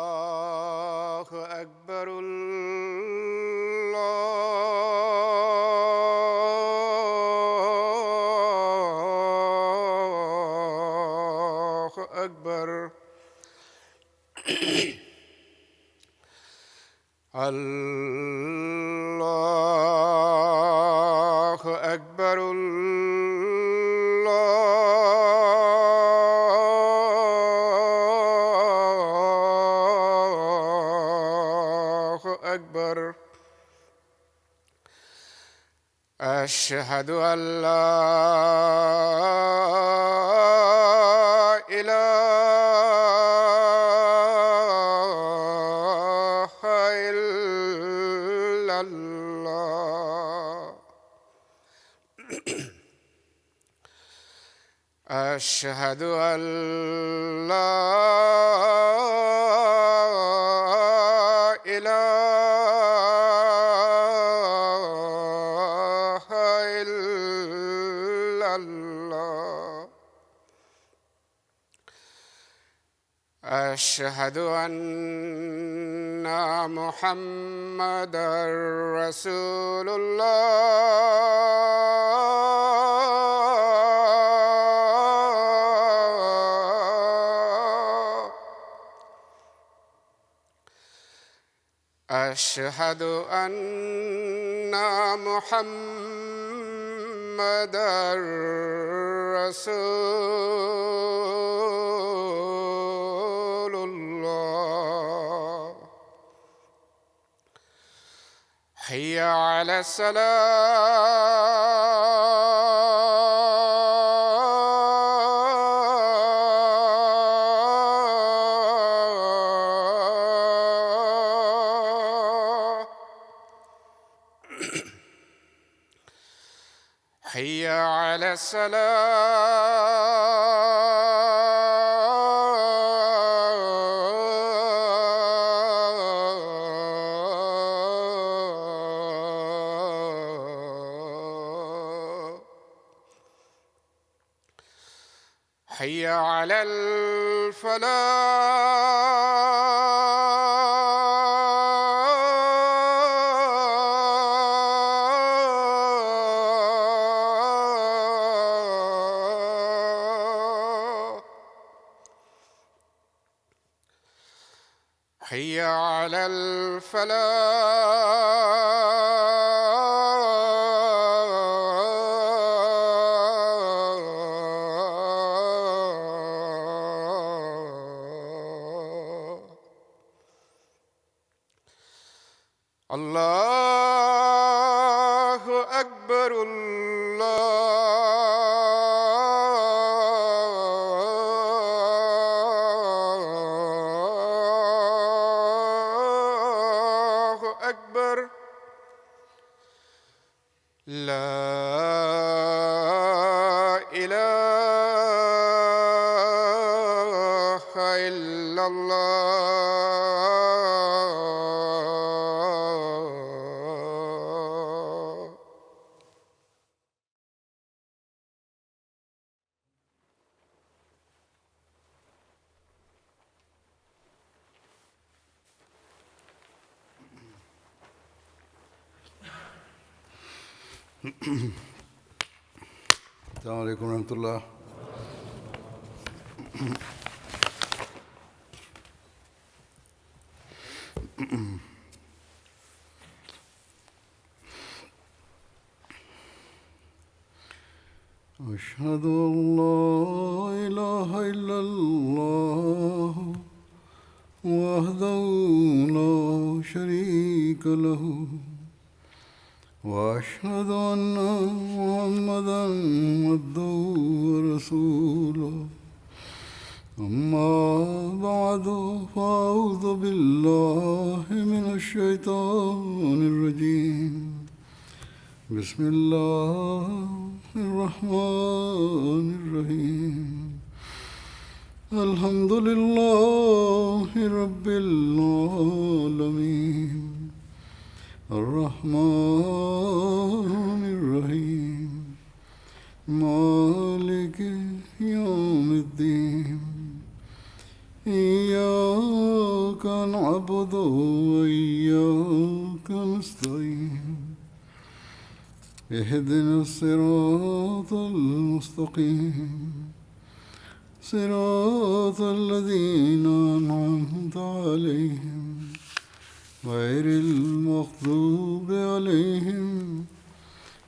اللہ اکبر اللہ اکبر اللہ اکبر اللہ اکبر اشہد ان لا الہ الا اللہ اشہد ان لا الہ الا اللہ اشہد ان محمدا رسول اللہ اشہد ان محمدا رسول اللہ حی علی الصلاۃ حی علی الصلاۃ حی علی الفلاح حی علی الفلاح اللہ اکبر اللہ اکبر لا الہ الا اللہ السلام علیکم ورحمۃ اللہ. أشهد أن لا إله إلا الله وحده لا شريك له وأشهد أن محمدا عبده ورسوله أما بعد فأعوذ بالله من الشيطان الرجيم بسم الله الرحمن الرحيم الحمد لله رب العالمين الرحمن الرحيم مالك يوم الدين إياك نعبد وإياك نستعين اهدنا الصراط المستقيم صراط الذين أنعمت عليهم غير المغضوب عليهم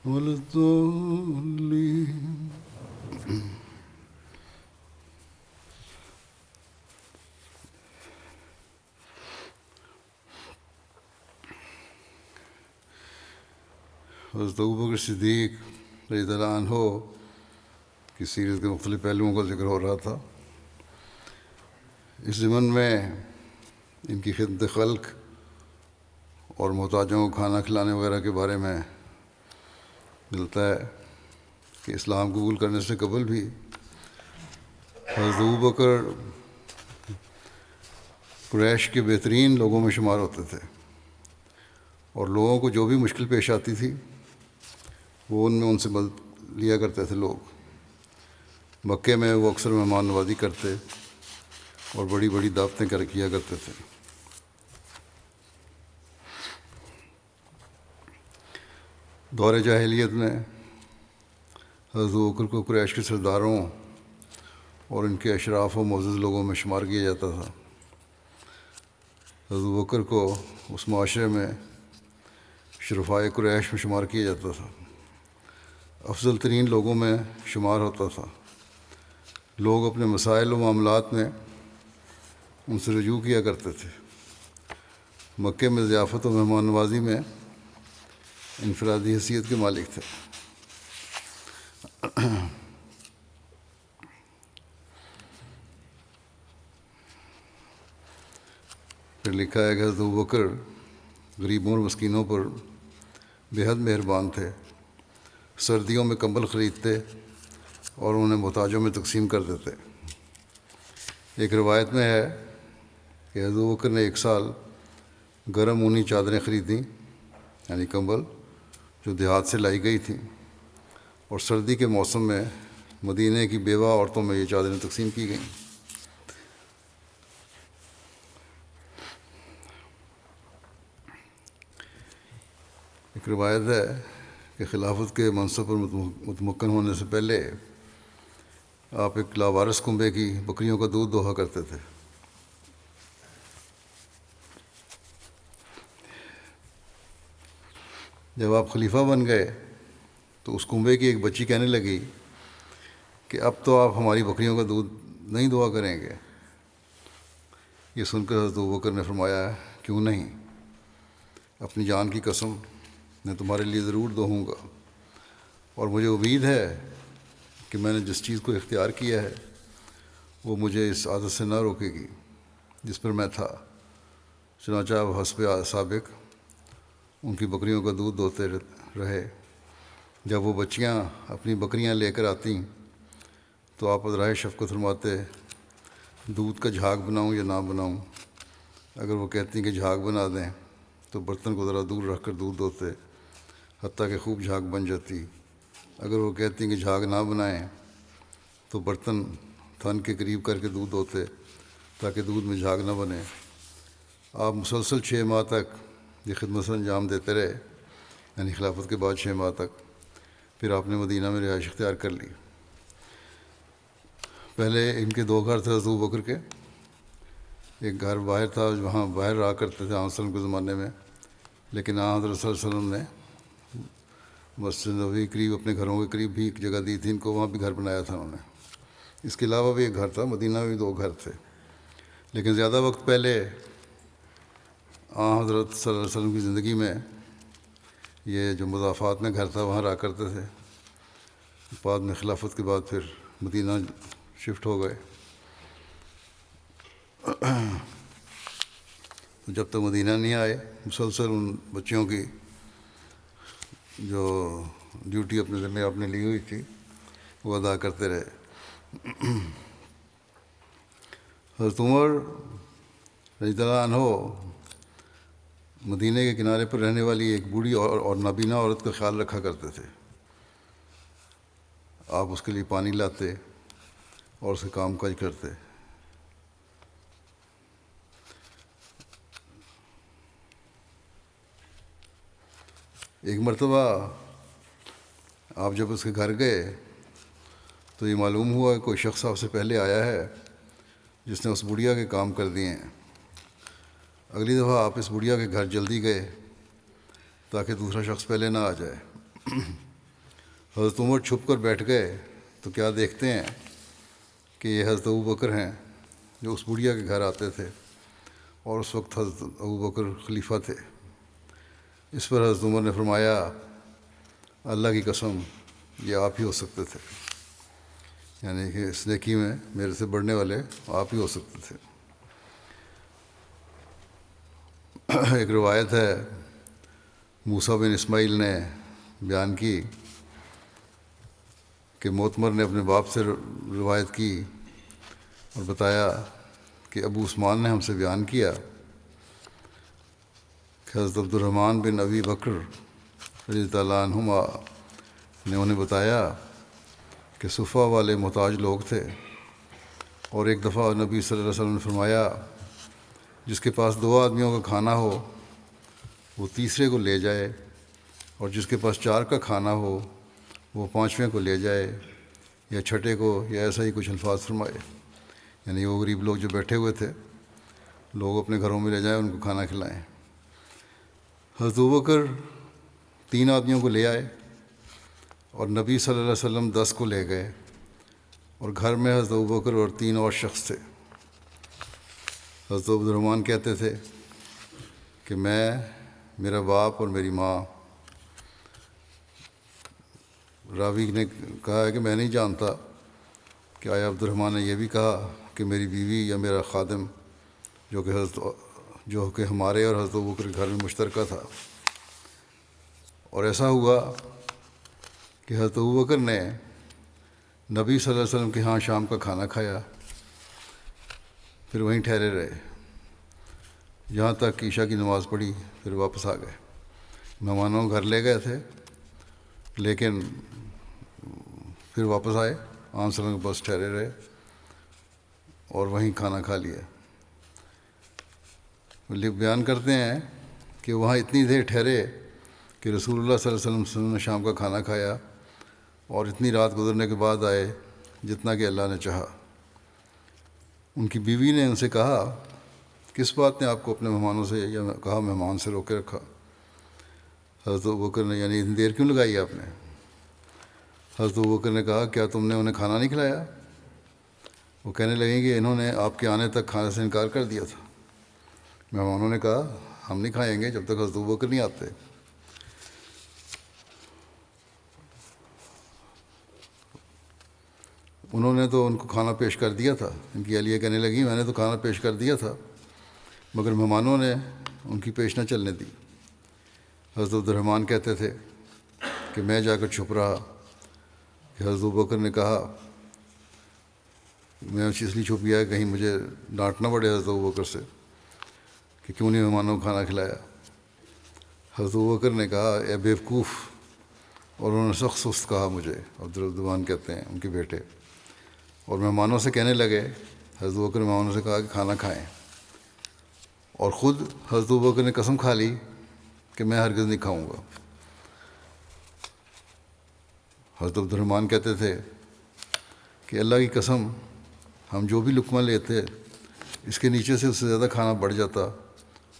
ولا الضالين. حضرت ابوبکر صدیق رضی اللہ عنہ کی سیرت کے مختلف پہلوؤں کا ذکر ہو رہا تھا. اس ضمن میں ان کی خدمت خلق اور محتاجوں کو کھانا کھلانے وغیرہ کے بارے میں ملتا ہے کہ اسلام قبول کرنے سے قبل بھی حضرت ابوبکر قریش کے بہترین لوگوں میں شمار ہوتے تھے، اور لوگوں کو جو بھی مشکل پیش آتی تھی وہ ان سے مدد لیا کرتے تھے. لوگ مکے میں وہ اکثر مہمان نوازی کرتے اور بڑی بڑی دعوتیں کیا کرتے تھے. دور جاہلیت میں حضرت ابوبکر کو قریش کے سرداروں اور ان کے اشراف و معزز لوگوں میں شمار کیا جاتا تھا. حضرت ابوبکر کو اس معاشرے میں شرفائے قریش میں شمار کیا جاتا تھا، افضل ترین لوگوں میں شمار ہوتا تھا. لوگ اپنے مسائل و معاملات میں ان سے رجوع کیا کرتے تھے. مکے میں ضیافت و مہمان نوازی میں انفرادی حیثیت کے مالک تھے. پھر لکھا ہے کہ حضرت ابوبکر غریبوں اور مسکینوں پر بے حد مہربان تھے. سردیوں میں کمبل خریدتے اور انہیں محتاجوں میں تقسیم کر دیتے. ایک روایت میں ہے کہ حضرت ابوبکر نے ایک سال گرم اونی چادریں خریدیں، یعنی کمبل جو دیہات سے لائی گئی تھیں، اور سردی کے موسم میں مدینہ کی بیوہ عورتوں میں یہ چادریں تقسیم کی گئیں. ایک روایت ہے کہ خلافت کے منصب پر متمکن ہونے سے پہلے آپ ایک لاوارث کنبے کی بکریوں کا دودھ دوہا کرتے تھے. جب آپ خلیفہ بن گئے تو اس کنبے کی ایک بچی کہنے لگی کہ اب تو آپ ہماری بکریوں کا دودھ نہیں دعا کریں گے. یہ سن کر حضرت ابوبکر نے فرمایا کیوں نہیں، اپنی جان کی قسم میں تمہارے لیے ضرور دہوں گا، اور مجھے امید ہے کہ میں نے جس چیز کو اختیار کیا ہے وہ مجھے اس عادت سے نہ روکے گی جس پر میں تھا. چنانچہ اب حسب سابق ان کی بکریوں کا دودھ دوہتے رہے. جب وہ بچیاں اپنی بکریاں لے کر آتیں تو آپ ازرائے شفقت فرماتے دودھ کا جھاگ بناؤں یا نہ بناؤں. اگر وہ کہتی کہ جھاگ بنا دیں تو برتن کو ذرا دور رکھ کر دودھ دوہتے حتیٰ کہ خوب جھاگ بن جاتی. اگر وہ کہتی کہ جھاگ نہ بنائیں تو برتن تھن کے قریب کر کے دودھ دوہتے تاکہ دودھ میں جھاگ نہ بنے. آپ مسلسل 6 ماہ تک یہ خدمت سر انجام دیتے رہے، یعنی خلافت کے بعد 6 ماہ تک. پھر آپ نے مدینہ میں رہائش اختیار کر لی. پہلے ان کے 2 گھر تھے حضرت ابوبکر کے. ایک گھر باہر تھا، وہاں باہر رہا کرتے تھے آن وسلم کے زمانے میں، لیکن حضرت صلی اللہ علیہ وسلم نے مسجد نبوی قریب اپنے گھروں کے قریب بھی ایک جگہ دی تھی ان کو، وہاں بھی گھر بنایا تھا انہوں نے. اس کے علاوہ بھی ایک گھر تھا، مدینہ میں بھی 2 گھر تھے. لیکن زیادہ وقت پہلے حضرت صلی اللہ علیہ وسلم کی زندگی میں یہ جو مضافات میں گھر تھا وہاں رہا کرتے تھے. بعد میں خلافت کے بعد پھر مدینہ شفٹ ہو گئے. جب تک مدینہ نہیں آئے مسلسل ان بچیوں کی جو ڈیوٹی اپنے ذمہ آپ نے لی ہوئی تھی وہ ادا کرتے رہے. حضرت عمر رضی اللہ عنہ مدینہ کے کنارے پر رہنے والی ایک بوڑھی اور نابینا عورت کا خیال رکھا کرتے تھے. آپ اس کے لیے پانی لاتے اور اسے کام کاج کرتے. ایک مرتبہ آپ جب اس کے گھر گئے تو یہ معلوم ہوا کہ کوئی شخص آپ سے پہلے آیا ہے جس نے اس بڑھیا کے کام کر دیے ہیں. اگلی دفعہ آپ اس بڑھیا کے گھر جلدی گئے تاکہ دوسرا شخص پہلے نہ آ جائے. حضرت عمر چھپ کر بیٹھ گئے تو کیا دیکھتے ہیں کہ یہ حضرت ابوبکر ہیں جو اس بڑھیا کے گھر آتے تھے، اور اس وقت حضرت ابوبکر خلیفہ تھے. اس پر حضرت عمر نے فرمایا، اللہ کی قسم یہ آپ ہی ہو سکتے تھے، یعنی کہ اس نیکی میں میرے سے بڑھنے والے آپ ہی ہو سکتے تھے. ایک روایت ہے موسیٰ بن اسماعیل نے بیان کی کہ معتمر نے اپنے باپ سے روایت کی اور بتایا کہ ابو عثمان نے ہم سے بیان کیا کہ حضرت عبد الرحمن بن ابی بکر رضی اللہ عنہما نے انہیں بتایا کہ صفہ والے محتاج لوگ تھے، اور ایک دفعہ نبی صلی اللہ علیہ وسلم نے فرمایا جس کے پاس 2 آدمیوں کا کھانا ہو وہ تیسرے کو لے جائے، اور جس کے پاس 4 کا کھانا ہو وہ 5ویں کو لے جائے، یا چھٹے کو، یا ایسا ہی کچھ الفاظ فرمائے. یعنی وہ غریب لوگ جو بیٹھے ہوئے تھے لوگ اپنے گھروں میں لے جائیں، ان کو کھانا کھلائیں. حضرت ابوبکر 3 آدمیوں کو لے آئے اور نبی صلی اللہ علیہ وسلم 10 کو لے گئے، اور گھر میں حضرت ابوبکر اور 3 اور شخص تھے. حضرت عبد الرحمن کہتے تھے کہ میں، میرا باپ اور میری ماں. راوی نے کہا ہے کہ میں نہیں جانتا کہ آیا عبد الرحمن نے یہ بھی کہا کہ میری بیوی یا میرا خادم، جو کہ ہمارے اور حضرت ابوبکر کے گھر میں مشترکہ تھا. اور ایسا ہوا کہ حضرت ابوبکر نے نبی صلی اللہ علیہ وسلم کے ہاں شام کا کھانا کھایا، پھر وہیں ٹھہرے رہے یہاں تک کہ عشاء کی نماز پڑھی، پھر واپس آ گئے. مہمانوں گھر لے گئے تھے لیکن پھر واپس آئے، عام صلی اللہ علیہ وسلم کے پاس ٹھہرے رہے اور وہیں کھانا کھا لیا. بیان کرتے ہیں کہ وہاں اتنی دیر ٹھہرے کہ رسول اللہ صلی اللہ علیہ وسلم نے شام کا کھانا کھایا، اور اتنی رات گزرنے کے بعد آئے جتنا کہ اللہ نے چاہا. ان کی بیوی نے ان سے کہا، کس بات نے آپ کو اپنے مہمانوں سے، یا کہا مہمان سے روکے رکھا؟ حضرت ابوبکر نے، یعنی اتنی دیر کیوں لگائی آپ نے؟ حضرت ابوبکر نے کہا، کیا تم نے انہیں کھانا نہیں کھلایا؟ وہ کہنے لگیں کہ انہوں نے آپ کے آنے تک کھانے سے انکار کر دیا تھا. مہمانوں نے کہا، ہم نہیں کھائیں گے جب تک حضرت ابوبکر نہیں آتے. انہوں نے تو ان کو کھانا پیش کر دیا تھا. ان کی اہلیہ کہنے لگی، میں نے تو کھانا پیش کر دیا تھا مگر مہمانوں نے ان کی پیش نہ چلنے دی. حضرت عبد الرحمن کہتے تھے کہ میں جا کر چھپ رہا کہ حضرت ابوبکر نے کہا، میں اس لیے چھپ گیا کہیں مجھے ڈانٹنا پڑے حضرت ابوبکر سے کہ کیوں نہیں مہمانوں کو کھانا کھلایا. حضرت ابوبکر نے کہا، اے بیوقوف، اور انہوں نے سخت سست کہا مجھے. عبد الرحمن کہتے ہیں ان کے بیٹے. اور مہمانوں سے کہنے لگے، حضرت ابوبکر نے مہمانوں سے کہا کہ کھانا کھائیں، اور خود حضرت ابوبکر نے قسم کھا لی کہ میں ہرگز نہیں کھاؤں گا. حضرت عبد الرحمن کہتے تھے کہ اللہ کی قسم ہم جو بھی لقمہ لیتے اس کے نیچے سے اس سے زیادہ کھانا بڑھ جاتا،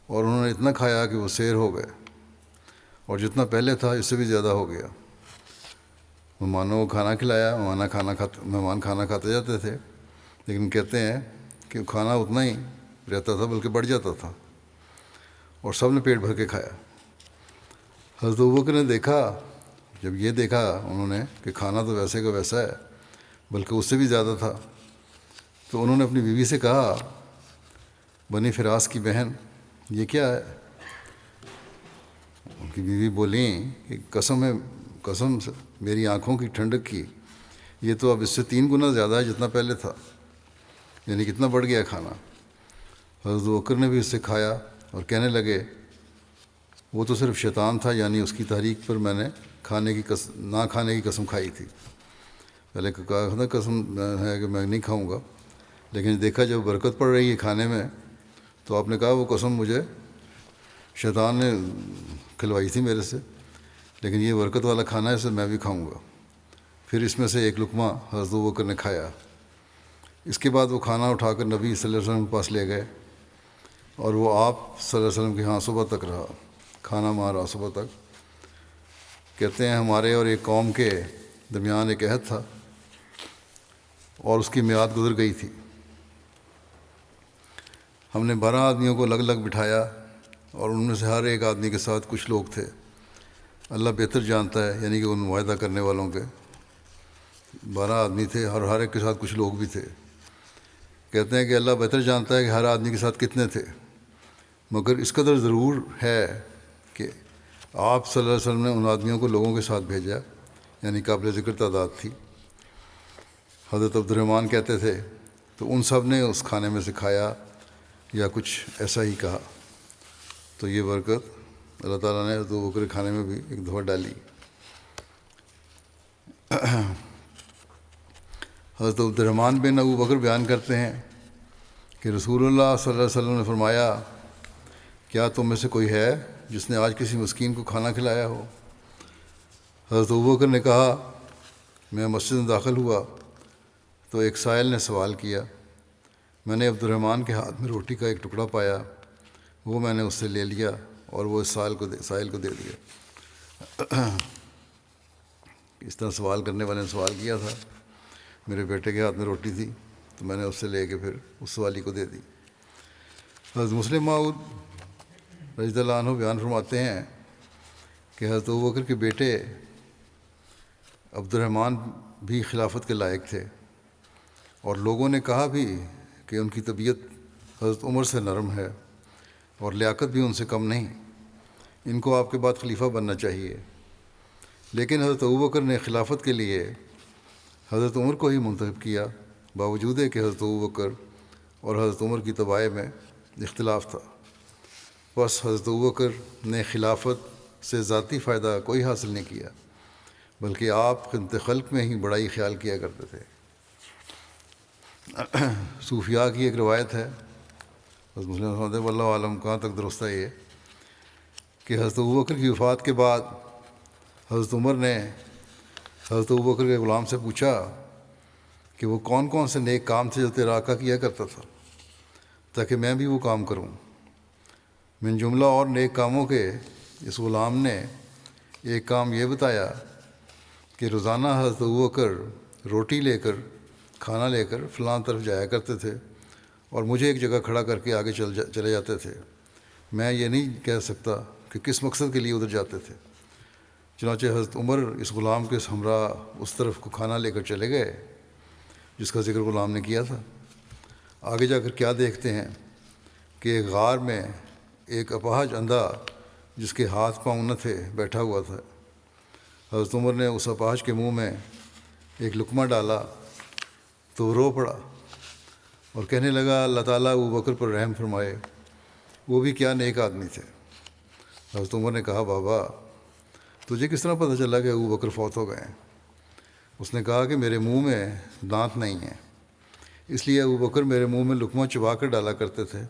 اور انہوں نے اتنا کھایا کہ وہ سیر ہو گئے، اور جتنا پہلے تھا اس سے بھی زیادہ ہو گیا. مہمانوں کو کھانا کھلایا، مہمان کھانا کھاتے جاتے تھے، لیکن کہتے ہیں کہ کھانا اتنا ہی رہتا تھا بلکہ بڑھ جاتا تھا، اور سب نے پیٹ بھر کے کھایا. حضرت ابوبکر نے دیکھا، جب یہ دیکھا انہوں نے کہ کھانا تو ویسے کا ویسا ہے بلکہ اس سے بھی زیادہ تھا، تو انہوں نے اپنی بیوی سے کہا، بنی فراس کی بہن، یہ کیا ہے؟ ان کی بیوی بولیں کہ قسم سے میری آنکھوں کی ٹھنڈک کی، یہ تو اب اس سے 3 گنا زیادہ ہے جتنا پہلے تھا. یعنی کتنا بڑھ گیا کھانا۔ حضرت ابوبکر نے بھی اس سے کھایا اور کہنے لگے وہ تو صرف شیطان تھا، یعنی اس کی تحریک پر میں نے نہ کھانے کی قسم کھائی تھی۔ پہلے کہا تھا قسم ہے کہ میں نہیں کھاؤں گا، لیکن دیکھا جب برکت پڑ رہی ہے کھانے میں تو آپ نے کہا وہ قسم مجھے شیطان نے کھلوائی تھی میرے سے، لیکن یہ برکت والا کھانا ہے، اسے میں بھی کھاؤں گا۔ پھر اس میں سے ایک لقمہ حضرت ابوبکر نے کھایا۔ اس کے بعد وہ کھانا اٹھا کر نبی صلی اللہ علیہ وسلم کے پاس لے گئے اور وہ آپ صلی اللہ علیہ وسلم کے ہاں صبح تک رہا، کھانا وہاں رہا صبح تک۔ کہتے ہیں ہمارے اور ایک قوم کے درمیان ایک عہد تھا اور اس کی میعاد گزر گئی تھی۔ ہم نے 12 آدمیوں کو الگ الگ بٹھایا اور ان میں سے ہر ایک آدمی کے ساتھ کچھ لوگ تھے۔ اللہ بہتر جانتا ہے، یعنی کہ ان معاہدہ کرنے والوں کے 12 آدمی تھے اور ہر ایک کے ساتھ کچھ لوگ بھی تھے۔ کہتے ہیں کہ اللہ بہتر جانتا ہے کہ ہر آدمی کے ساتھ کتنے تھے، مگر اس قدر ضرور ہے کہ آپ صلی اللہ علیہ وسلم نے ان آدمیوں کو لوگوں کے ساتھ بھیجا، یعنی قابل ذکر تعداد تھی۔ حضرت عبد الرحمن کہتے تھے تو ان سب نے اس کھانے میں سے کھایا یا کچھ ایسا ہی کہا، تو یہ برکت اللہ تعالیٰ نے حضرت ابوبکر کے کھانے میں بھی ایک دفعہ ڈالی۔ حضرت عبد الرحمن بن ابوبکر بیان کرتے ہیں کہ رسول اللہ صلی اللہ علیہ وسلم نے فرمایا کیا تم میں سے کوئی ہے جس نے آج کسی مسکین کو کھانا کھلایا ہو؟ حضرت ابوبکر نے کہا میں مسجد میں داخل ہوا تو ایک سائل نے سوال کیا، میں نے عبد الرحمن کے ہاتھ میں روٹی کا ایک ٹکڑا پایا، وہ میں نے اس سے لے لیا اور وہ اس سائل کو دے دیا۔ اس طرح سوال کرنے والے نے سوال کیا تھا، میرے بیٹے کے ہاتھ میں روٹی تھی تو میں نے اس سے لے کے پھر اس سوالی کو دے دی۔ حضرت مسلم موعود رضی اللہ عنہ بیان فرماتے ہیں کہ حضرت ابوبکر کے بیٹے عبد الرحمن بھی خلافت کے لائق تھے، اور لوگوں نے کہا بھی کہ ان کی طبیعت حضرت عمر سے نرم ہے اور لیاقت بھی ان سے کم نہیں، ان کو آپ کے بعد خلیفہ بننا چاہیے۔ لیکن حضرت ابوبکر نے خلافت کے لیے حضرت عمر کو ہی منتخب کیا، باوجود ہے کہ حضرت ابوبکر اور حضرت عمر کی طباع میں اختلاف تھا۔ بس حضرت ابوبکر نے خلافت سے ذاتی فائدہ کوئی حاصل نہیں کیا، بلکہ آپ خدمت خلق میں ہی بڑائی خیال کیا کرتے تھے۔ صوفیاء کی ایک روایت ہے، حضرت مسلم رحمۃ اللہ عالم کہاں تک درست ہے یہ، کہ حضرت ابوبکر کی وفات کے بعد حضرت عمر نے حضرت ابوبکر کے غلام سے پوچھا کہ وہ کون کون سے نیک کام تھے جو تیرا آقا کیا کرتا تھا تاکہ میں بھی وہ کام کروں۔ من جملہ اور نیک کاموں کے اس غلام نے ایک کام یہ بتایا کہ روزانہ حضرت ابوبکر روٹی لے کر کھانا لے کر فلاں طرف جایا کرتے تھے اور مجھے ایک جگہ کھڑا کر کے آگے چلے جاتے تھے۔ میں یہ نہیں کہہ سکتا کہ کس مقصد کے لیے ادھر جاتے تھے۔ چنانچہ حضرت عمر اس غلام کے ہمراہ اس طرف کو کھانا لے کر چلے گئے جس کا ذکر غلام نے کیا تھا۔ آگے جا کر کیا دیکھتے ہیں کہ ایک غار میں ایک اپاہج اندھا جس کے ہاتھ پاؤں نہ تھے بیٹھا ہوا تھا۔ حضرت عمر نے اس اپاہج کے منہ میں ایک لقمہ ڈالا تو وہ رو پڑا اور کہنے لگا اللہ تعالیٰ ابوبکر پر رحم فرمائے، وہ بھی کیا نیک آدمی تھے۔ حضرت عمر نے کہا بابا تجھے کس طرح پتہ چلا کہ ابوبکر فوت ہو گئے ہیں؟ اس نے کہا کہ میرے منہ میں دانت نہیں ہیں، اس لیے ابوبکر میرے منہ میں لقمہ چبا کر ڈالا کرتے تھے۔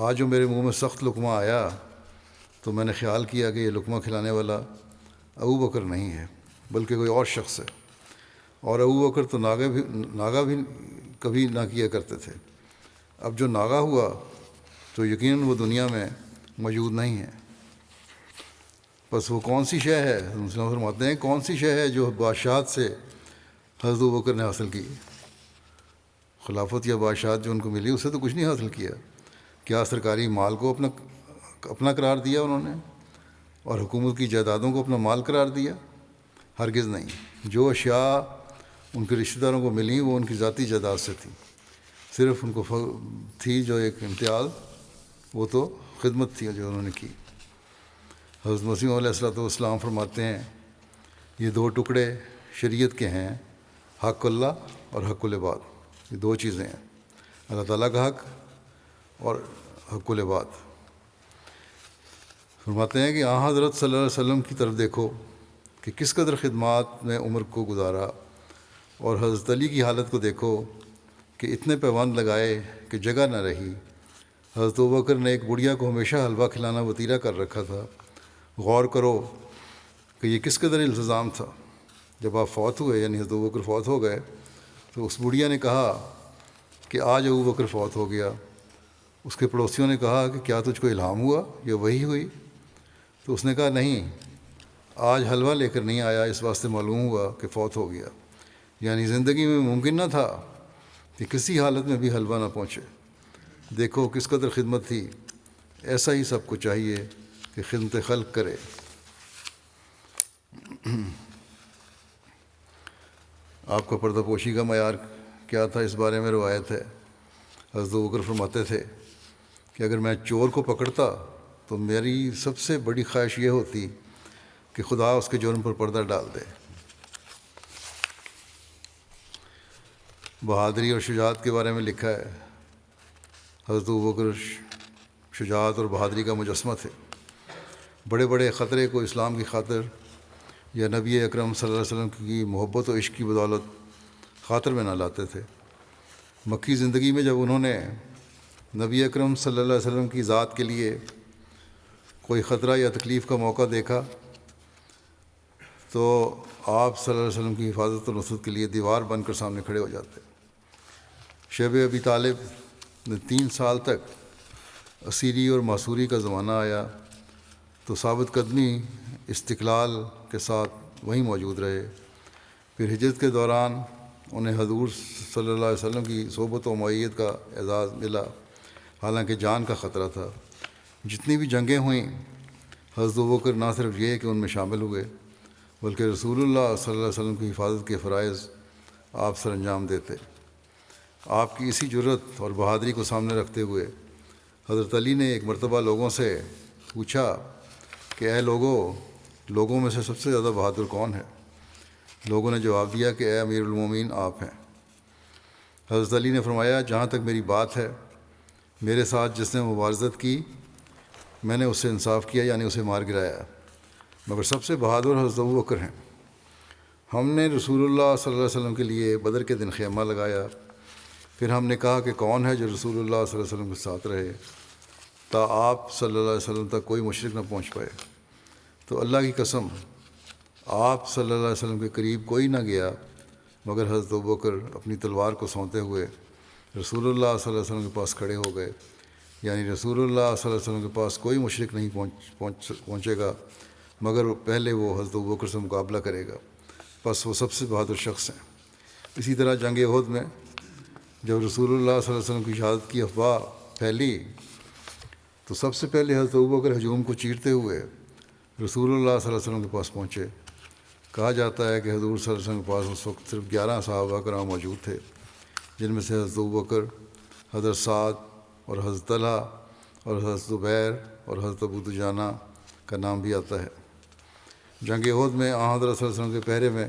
آج جو میرے منہ میں سخت لقمہ آیا تو میں نے خیال کیا کہ یہ لقمہ کھلانے والا ابوبکر نہیں ہے بلکہ کوئی اور شخص ہے، اور ابوبکر تو ناگا بھی کبھی نہ کیا کرتے تھے۔ اب جو ناگا ہوا تو یقیناً وہ دنیا میں موجود نہیں ہے۔ بس وہ کون سی شے ہے، مسلم فرماتے ہیں کون سی شے ہے جو بادشاہت سے حضرت ابوبکر نے حاصل کی؟ خلافت یا بادشاہت جو ان کو ملی اسے تو کچھ نہیں حاصل کیا۔ کیا سرکاری مال کو اپنا قرار دیا انہوں نے اور حکومت کی جائیدادوں کو اپنا مال قرار دیا؟ ہرگز نہیں۔ جو اشیاء ان کے رشتہ داروں کو ملیں وہ ان کی ذاتی جائیداد سے تھیں، صرف ان کو تھی جو ایک امتیاز، وہ تو خدمت تھی جو انہوں نے کی۔ حضرت مسیح علیہ الصلوۃ والسلام فرماتے ہیں یہ دو ٹکڑے شریعت کے ہیں، حق اللہ اور حق العباد، یہ دو چیزیں ہیں۔ اللہ تعالیٰ کا حق اور حق العباد۔ فرماتے ہیں کہ حضرت صلی اللہ علیہ وسلم کی طرف دیکھو کہ کس قدر خدمات میں عمر کو گزارا، اور حضرت علی کی حالت کو دیکھو کہ اتنے پیوند لگائے کہ جگہ نہ رہی۔ حضرت ابوبکر نے ایک بڑھیا کو ہمیشہ حلوہ کھلانا وطیرہ کر رکھا تھا۔ غور کرو کہ یہ کس قدر التزام تھا۔ جب آپ فوت ہوئے، یعنی حضرت ابوبکر فوت ہو گئے، تو اس بڑھیا نے کہا کہ آج ابوبکر فوت ہو گیا۔ اس کے پڑوسیوں نے کہا کہ کیا تجھ کو الہام ہوا یا وحی ہوئی؟ تو اس نے کہا نہیں، آج حلوہ لے کر نہیں آیا، اس واسطے معلوم ہوا کہ فوت ہو گیا۔ یعنی زندگی میں ممکن نہ تھا کہ کسی حالت میں بھی حلوہ نہ پہنچے۔ دیکھو کس قدر خدمت تھی۔ ایسا ہی سب کو چاہیے کہ خدمت خلق کرے۔ آپ کا پردہ پوشی کا معیار کیا تھا، اس بارے میں روایت ہے۔ حضرت ابوبکر فرماتے تھے کہ اگر میں چور کو پکڑتا تو میری سب سے بڑی خواہش یہ ہوتی کہ خدا اس کے جرم پر پردہ ڈال دے۔ بہادری اور شجاعت کے بارے میں لکھا ہے، حضرت ابوبکر شجاعت اور بہادری کا مجسمہ تھے۔ بڑے بڑے خطرے کو اسلام کی خاطر یا نبی اکرم صلی اللہ علیہ وسلم کی محبت و عشق کی بدولت خاطر میں نہ لاتے تھے۔ مکی زندگی میں جب انہوں نے نبی اکرم صلی اللہ علیہ وسلم کی ذات کے لیے کوئی خطرہ یا تکلیف کا موقع دیکھا تو آپ صلی اللہ علیہ وسلم کی حفاظت و نصرت کے لیے دیوار بن کر سامنے کھڑے ہو جاتے۔ شیب ابی طالب نے 3 سال تک اسیری اور معصوری کا زمانہ آیا تو ثابت قدمی استقلال کے ساتھ وہیں موجود رہے۔ پھر ہجرت کے دوران انہیں حضور صلی اللہ علیہ وسلم کی صحبت و معیت کا اعزاز ملا، حالانکہ جان کا خطرہ تھا۔ جتنی بھی جنگیں ہوئیں، حضرت ابوبکر نہ صرف یہ کہ ان میں شامل ہوئے بلکہ رسول اللہ صلی اللہ علیہ وسلم کی حفاظت کے فرائض آپ سر انجام دیتے۔ آپ کی اسی جرت اور بہادری کو سامنے رکھتے ہوئے حضرت علی نے ایک مرتبہ لوگوں سے پوچھا کہ اے لوگوں میں سے سب سے زیادہ بہادر کون ہے؟ لوگوں نے جواب دیا کہ اے امیر المومنین آپ ہیں۔ حضرت علی نے فرمایا جہاں تک میری بات ہے، میرے ساتھ جس نے مبارزت کی میں نے اس سے انصاف کیا، یعنی اسے مار گرایا، مگر سب سے بہادر حضرت ابوبکر ہیں۔ ہم نے رسول اللہ صلی اللہ علیہ وسلم کے لیے بدر کے دن خیمہ لگایا، پھر ہم نے کہا کہ کون ہے جو رسول اللہ صلی اللہ علیہ وسلم کے ساتھ رہے تا آپ صلی اللہ علیہ وسلم تک کوئی مشرک نہ پہنچ پائے۔ تو اللہ کی قسم آپ صلی اللہ علیہ وسلم کے قریب کوئی نہ گیا مگر حضرت ابوبکر اپنی تلوار کو سونتے ہوئے رسول اللہ صلی اللہ علیہ وسلم کے پاس کھڑے ہو گئے، یعنی رسول اللہ صلی اللہ علیہ وسلم کے پاس کوئی مشرک نہیں پہنچے گا مگر پہلے وہ حضرت ابوبکر سے مقابلہ کرے گا، بس وہ سب سے بہادر شخص ہیں۔ اسی طرح جنگ احد میں جب رسول اللہ صلی اللہ علیہ وسلم کی شہادت کی افواہ پھیلی تو سب سے پہلے حضرت ابوبکر ہجوم کو چیرتے ہوئے رسول اللہ صلی اللہ علیہ وسلم کے پاس پہنچے۔ کہا جاتا ہے کہ حضور صلی اللہ علیہ وسلم کے پاس اس وقت صرف 11 صحابہ کرام موجود تھے، جن میں سے حضرت ابوبکر، حضرت سعد اور حضرت طلحہ اور حضرت زبیر اور حضرت ابو دجانہ کا نام بھی آتا ہے۔ جنگ احد میں حضرت صلی اللہ علیہ وسلم کے پہرے میں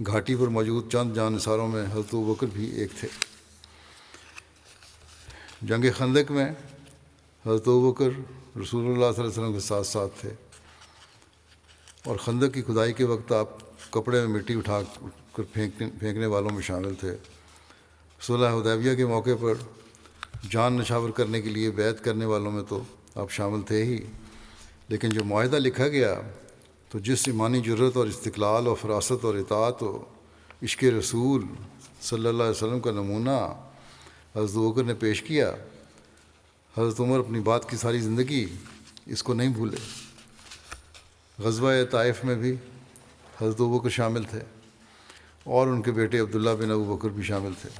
گھاٹی پر موجود چند جان نثاروں میں حضرت ابوبکر بھی ایک تھے۔ جنگ خندق میں حضرت ابوبکر رسول اللہ صلی اللہ علیہ وسلم کے ساتھ ساتھ تھے، اور خندق کی کھدائی کے وقت آپ کپڑے میں مٹی اٹھا کر پھینکنے والوں میں شامل تھے۔ صلح حدیبیہ کے موقع پر جان نچھاور کرنے کے لیے بیعت کرنے والوں میں تو آپ شامل تھے ہی، لیکن جو معاہدہ لکھا گیا تو جس ایمانی جرت اور استقلال اور فراست اور اطاعت و عشق رسول صلی اللہ علیہ وسلم کا نمونہ حضرت ابوبکر نے پیش کیا، حضرت عمر اپنی بات کی ساری زندگی اس کو نہیں بھولے۔ غزوہ طائف میں بھی حضرت ابوبکر شامل تھے اور ان کے بیٹے عبداللہ بن ابوبکر بھی شامل تھے۔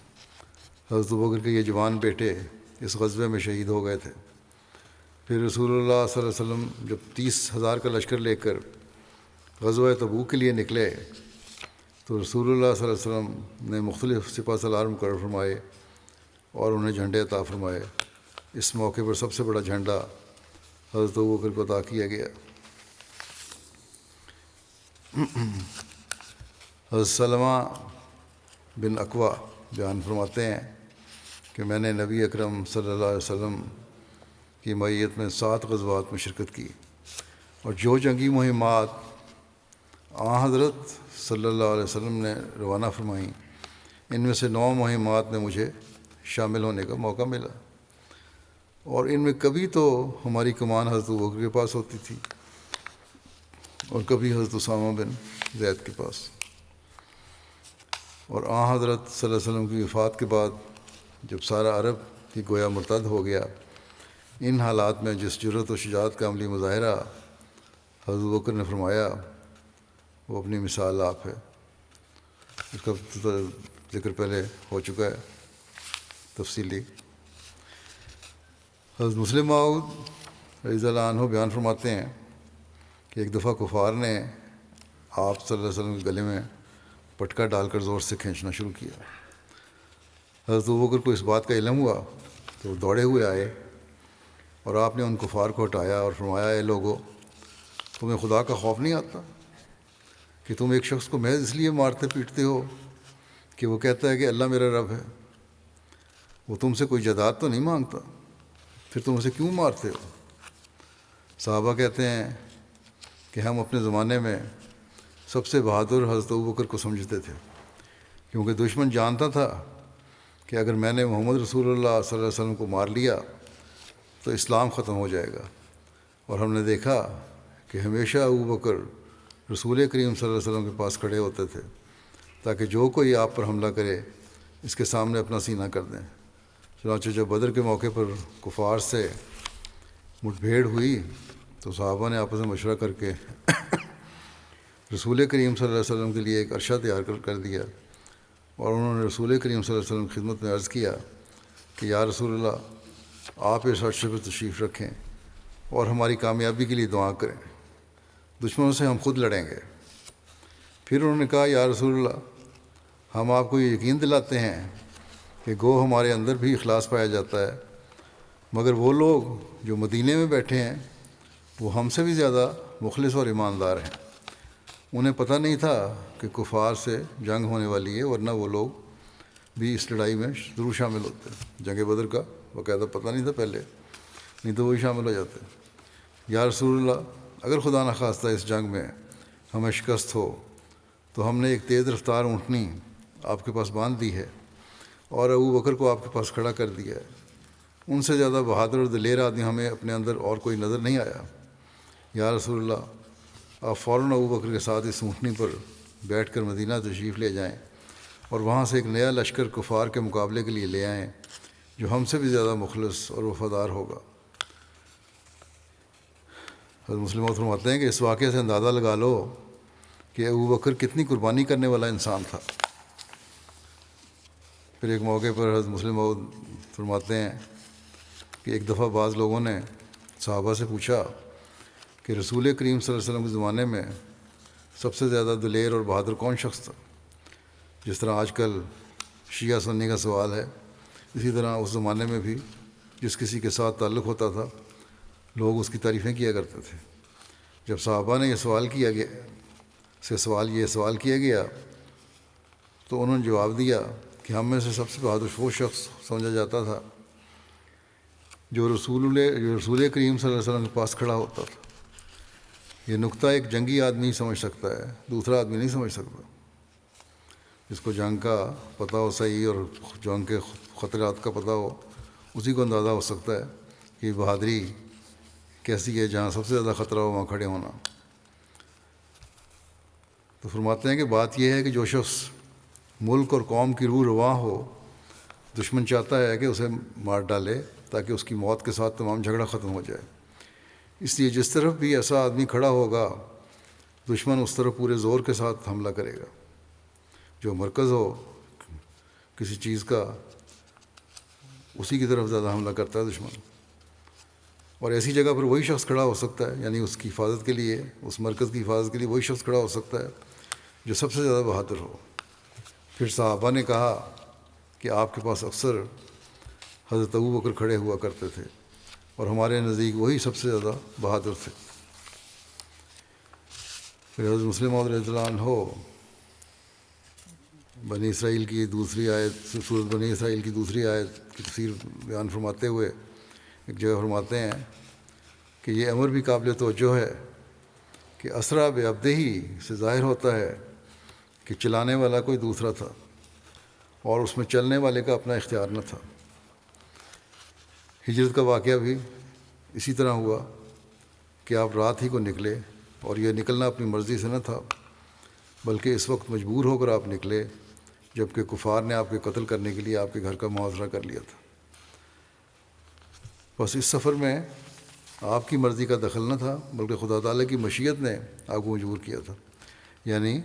حضرت ابوبکر کے یہ جوان بیٹے اس غزوے میں شہید ہو گئے تھے۔ پھر رسول اللہ صلی اللہ علیہ وسلم جب 30,000 کا لشکر لے کر غزوہ تبوک کے لیے نکلے تو رسول اللہ صلی اللہ علیہ وسلم نے مختلف سپہ سالار مقرر فرمائے اور انہیں جھنڈے عطا فرمائے۔ اس موقع پر سب سے بڑا جھنڈا حضرت ابوبکر کو عطا کیا گیا۔ حضرت سلمہ بن اکوع بیان فرماتے ہیں کہ میں نے نبی اکرم صلی اللہ علیہ وسلم کی معیت میں 7 غزوات میں شرکت کی، اور جو جنگی مہمات حضرت صلی اللہ علیہ وسلم نے روانہ فرمائیں، ان میں سے 9 مہمات میں مجھے شامل ہونے کا موقع ملا، اور ان میں کبھی تو ہماری کمان حضرت ابوبکر کے پاس ہوتی تھی اور کبھی حضرت اسامہ بن زید کے پاس۔ اور حضرت صلی اللہ علیہ وسلم کی وفات کے بعد جب سارا عرب ہی گویا مرتد ہو گیا، ان حالات میں جس جرأت و شجاعت کا عملی مظاہرہ حضرت ابوبکر نے فرمایا، وہ اپنی مثال آپ ہے۔ اس کا ذکر پہلے ہو چکا ہے تفصیلی۔ حضرت مسلم موعود رضی اللہ عنہ بیان فرماتے ہیں کہ ایک دفعہ کفار نے آپ صلی اللہ علیہ وسلم کے گلے میں پٹکا ڈال کر زور سے کھینچنا شروع کیا۔ حضرت ابوبکر کو اس بات کا علم ہوا تو وہ دوڑے ہوئے آئے اور آپ نے ان کفار کو ہٹایا اور فرمایا، اے لوگو، تمہیں خدا کا خوف نہیں آتا کہ تم ایک شخص کو محض اس لیے مارتے پیٹتے ہو کہ وہ کہتا ہے کہ اللہ میرا رب ہے؟ وہ تم سے کوئی جائیداد تو نہیں مانگتا، پھر تم اسے کیوں مارتے ہو؟ صحابہ کہتے ہیں کہ ہم اپنے زمانے میں سب سے بہادر حضرت ابوبکر کو سمجھتے تھے، کیونکہ دشمن جانتا تھا کہ اگر میں نے محمد رسول اللہ صلی اللہ علیہ وسلم کو مار لیا تو اسلام ختم ہو جائے گا، اور ہم نے دیکھا کہ ہمیشہ ابوبکر رسول کریم صلی اللہ علیہ وسلم کے پاس کھڑے ہوتے تھے تاکہ جو کوئی آپ پر حملہ کرے اس کے سامنے اپنا سینہ کر دیں۔ چنانچہ جب بدر کے موقع پر کفار سے مٹ بھیڑ ہوئی تو صحابہ نے آپس میں مشورہ کر کے رسول کریم صلی اللہ علیہ وسلم کے لیے ایک عرشہ تیار کر دیا، اور انہوں نے رسول کریم صلی اللہ علیہ وسلم کی خدمت میں عرض کیا کہ یا رسول اللہ، آپ اس عرشے پہ تشریف رکھیں اور ہماری کامیابی کے لیے دعا کریں، دشمنوں سے ہم خود لڑیں گے۔ پھر انہوں نے کہا، یا رسول اللہ، ہم آپ کو یہ یقین دلاتے ہیں کہ گو ہمارے اندر بھی اخلاص پایا جاتا ہے، مگر وہ لوگ جو مدینے میں بیٹھے ہیں وہ ہم سے بھی زیادہ مخلص اور ایماندار ہیں۔ انہیں پتہ نہیں تھا کہ کفار سے جنگ ہونے والی ہے، ورنہ وہ لوگ بھی اس لڑائی میں ضرور شامل ہوتے۔ جنگ بدر کا باقاعدہ پتہ نہیں تھا پہلے، نہیں تو وہی شامل ہو جاتے۔ یا رسول اللہ، اگر خدا نخواستہ اس جنگ میں ہمیں شکست ہو تو ہم نے ایک تیز رفتار اونٹنی آپ کے پاس باندھ دی ہے اور ابوبکر کو آپ کے پاس کھڑا کر دیا ہے، ان سے زیادہ بہادر اور دلیر آدمی ہمیں اپنے اندر اور کوئی نظر نہیں آیا۔ یا رسول اللہ، آپ فوراً ابوبکر کے ساتھ اس اونٹنی پر بیٹھ کر مدینہ تشریف لے جائیں اور وہاں سے ایک نیا لشکر کفار کے مقابلے کے لیے لے آئیں جو ہم سے بھی زیادہ مخلص اور وفادار ہوگا۔ حضرت مسلم موعود فرماتے ہیں کہ اس واقعے سے اندازہ لگا لو کہ ابوبکر کتنی قربانی کرنے والا انسان تھا۔ پھر ایک موقع پر حضرت مسلم موعود فرماتے ہیں کہ ایک دفعہ بعض لوگوں نے صحابہ سے پوچھا کہ رسول کریم صلی اللہ علیہ وسلم کے زمانے میں سب سے زیادہ دلیر اور بہادر کون شخص تھا؟ جس طرح آج کل شیعہ سنی کا سوال ہے، اسی طرح اس زمانے میں بھی جس کسی کے ساتھ تعلق ہوتا تھا لوگ اس کی تعریفیں کیا کرتے تھے۔ جب صحابہ نے یہ سوال کیا گیا تو انہوں نے جواب دیا کہ ہم میں سے سب سے بہادر وہ شخص سمجھا جاتا تھا جو رسول کریم صلی اللہ علیہ وسلم کے پاس کھڑا ہوتا تھا۔ یہ نقطہ ایک جنگی آدمی سمجھ سکتا ہے، دوسرا آدمی نہیں سمجھ سکتا۔ جس کو جنگ کا پتہ ہو صحیح اور جنگ کے خطرات کا پتہ ہو، اسی کو اندازہ ہو سکتا ہے کہ بہادری کیسی ہے، جہاں سب سے زیادہ خطرہ ہو وہاں کھڑے ہونا۔ تو فرماتے ہیں کہ بات یہ ہے کہ جو شخص ملک اور قوم کی روح رواں ہو، دشمن چاہتا ہے کہ اسے مار ڈالے تاکہ اس کی موت کے ساتھ تمام جھگڑا ختم ہو جائے۔ اس لیے جس طرف بھی ایسا آدمی کھڑا ہوگا دشمن اس طرف پورے زور کے ساتھ حملہ کرے گا۔ جو مرکز ہو کسی چیز کا، اسی کی طرف زیادہ حملہ کرتا ہے دشمن، اور ایسی جگہ پر وہی شخص کھڑا ہو سکتا ہے، یعنی اس کی حفاظت کے لیے، اس مرکز کی حفاظت کے لیے وہی شخص کھڑا ہو سکتا ہے جو سب سے زیادہ بہادر ہو۔ پھر صحابہ نے کہا کہ آپ کے پاس اکثر حضرت ابوبکر کھڑے ہوا کرتے تھے اور ہمارے نزدیک وہی سب سے زیادہ بہادر تھے۔ پھر حضرت مسلم موعود رضی اللہ عنہ بنی اسرائیل کی دوسری آیت، سورۃ بنی اسرائیل کی دوسری آیت کی تفسیر بیان فرماتے ہوئے ایک جگہ فرماتے ہیں کہ یہ امر بھی قابل توجہ ہے کہ اسریٰ بعبدہ سے ظاہر ہوتا ہے کہ چلانے والا کوئی دوسرا تھا اور اس میں چلنے والے کا اپنا اختیار نہ تھا۔ ہجرت کا واقعہ بھی اسی طرح ہوا کہ آپ رات ہی کو نکلے، اور یہ نکلنا اپنی مرضی سے نہ تھا، بلکہ اس وقت مجبور ہو کر آپ نکلے جبکہ کفار نے آپ کے قتل کرنے کے لیے آپ کے گھر کا محاصرہ کر لیا تھا۔ بس اس سفر میں آپ کی مرضی کا دخل نہ تھا، بلکہ خدا تعالیٰ کی مشیت نے آپ کو مجبور کیا تھا، یعنی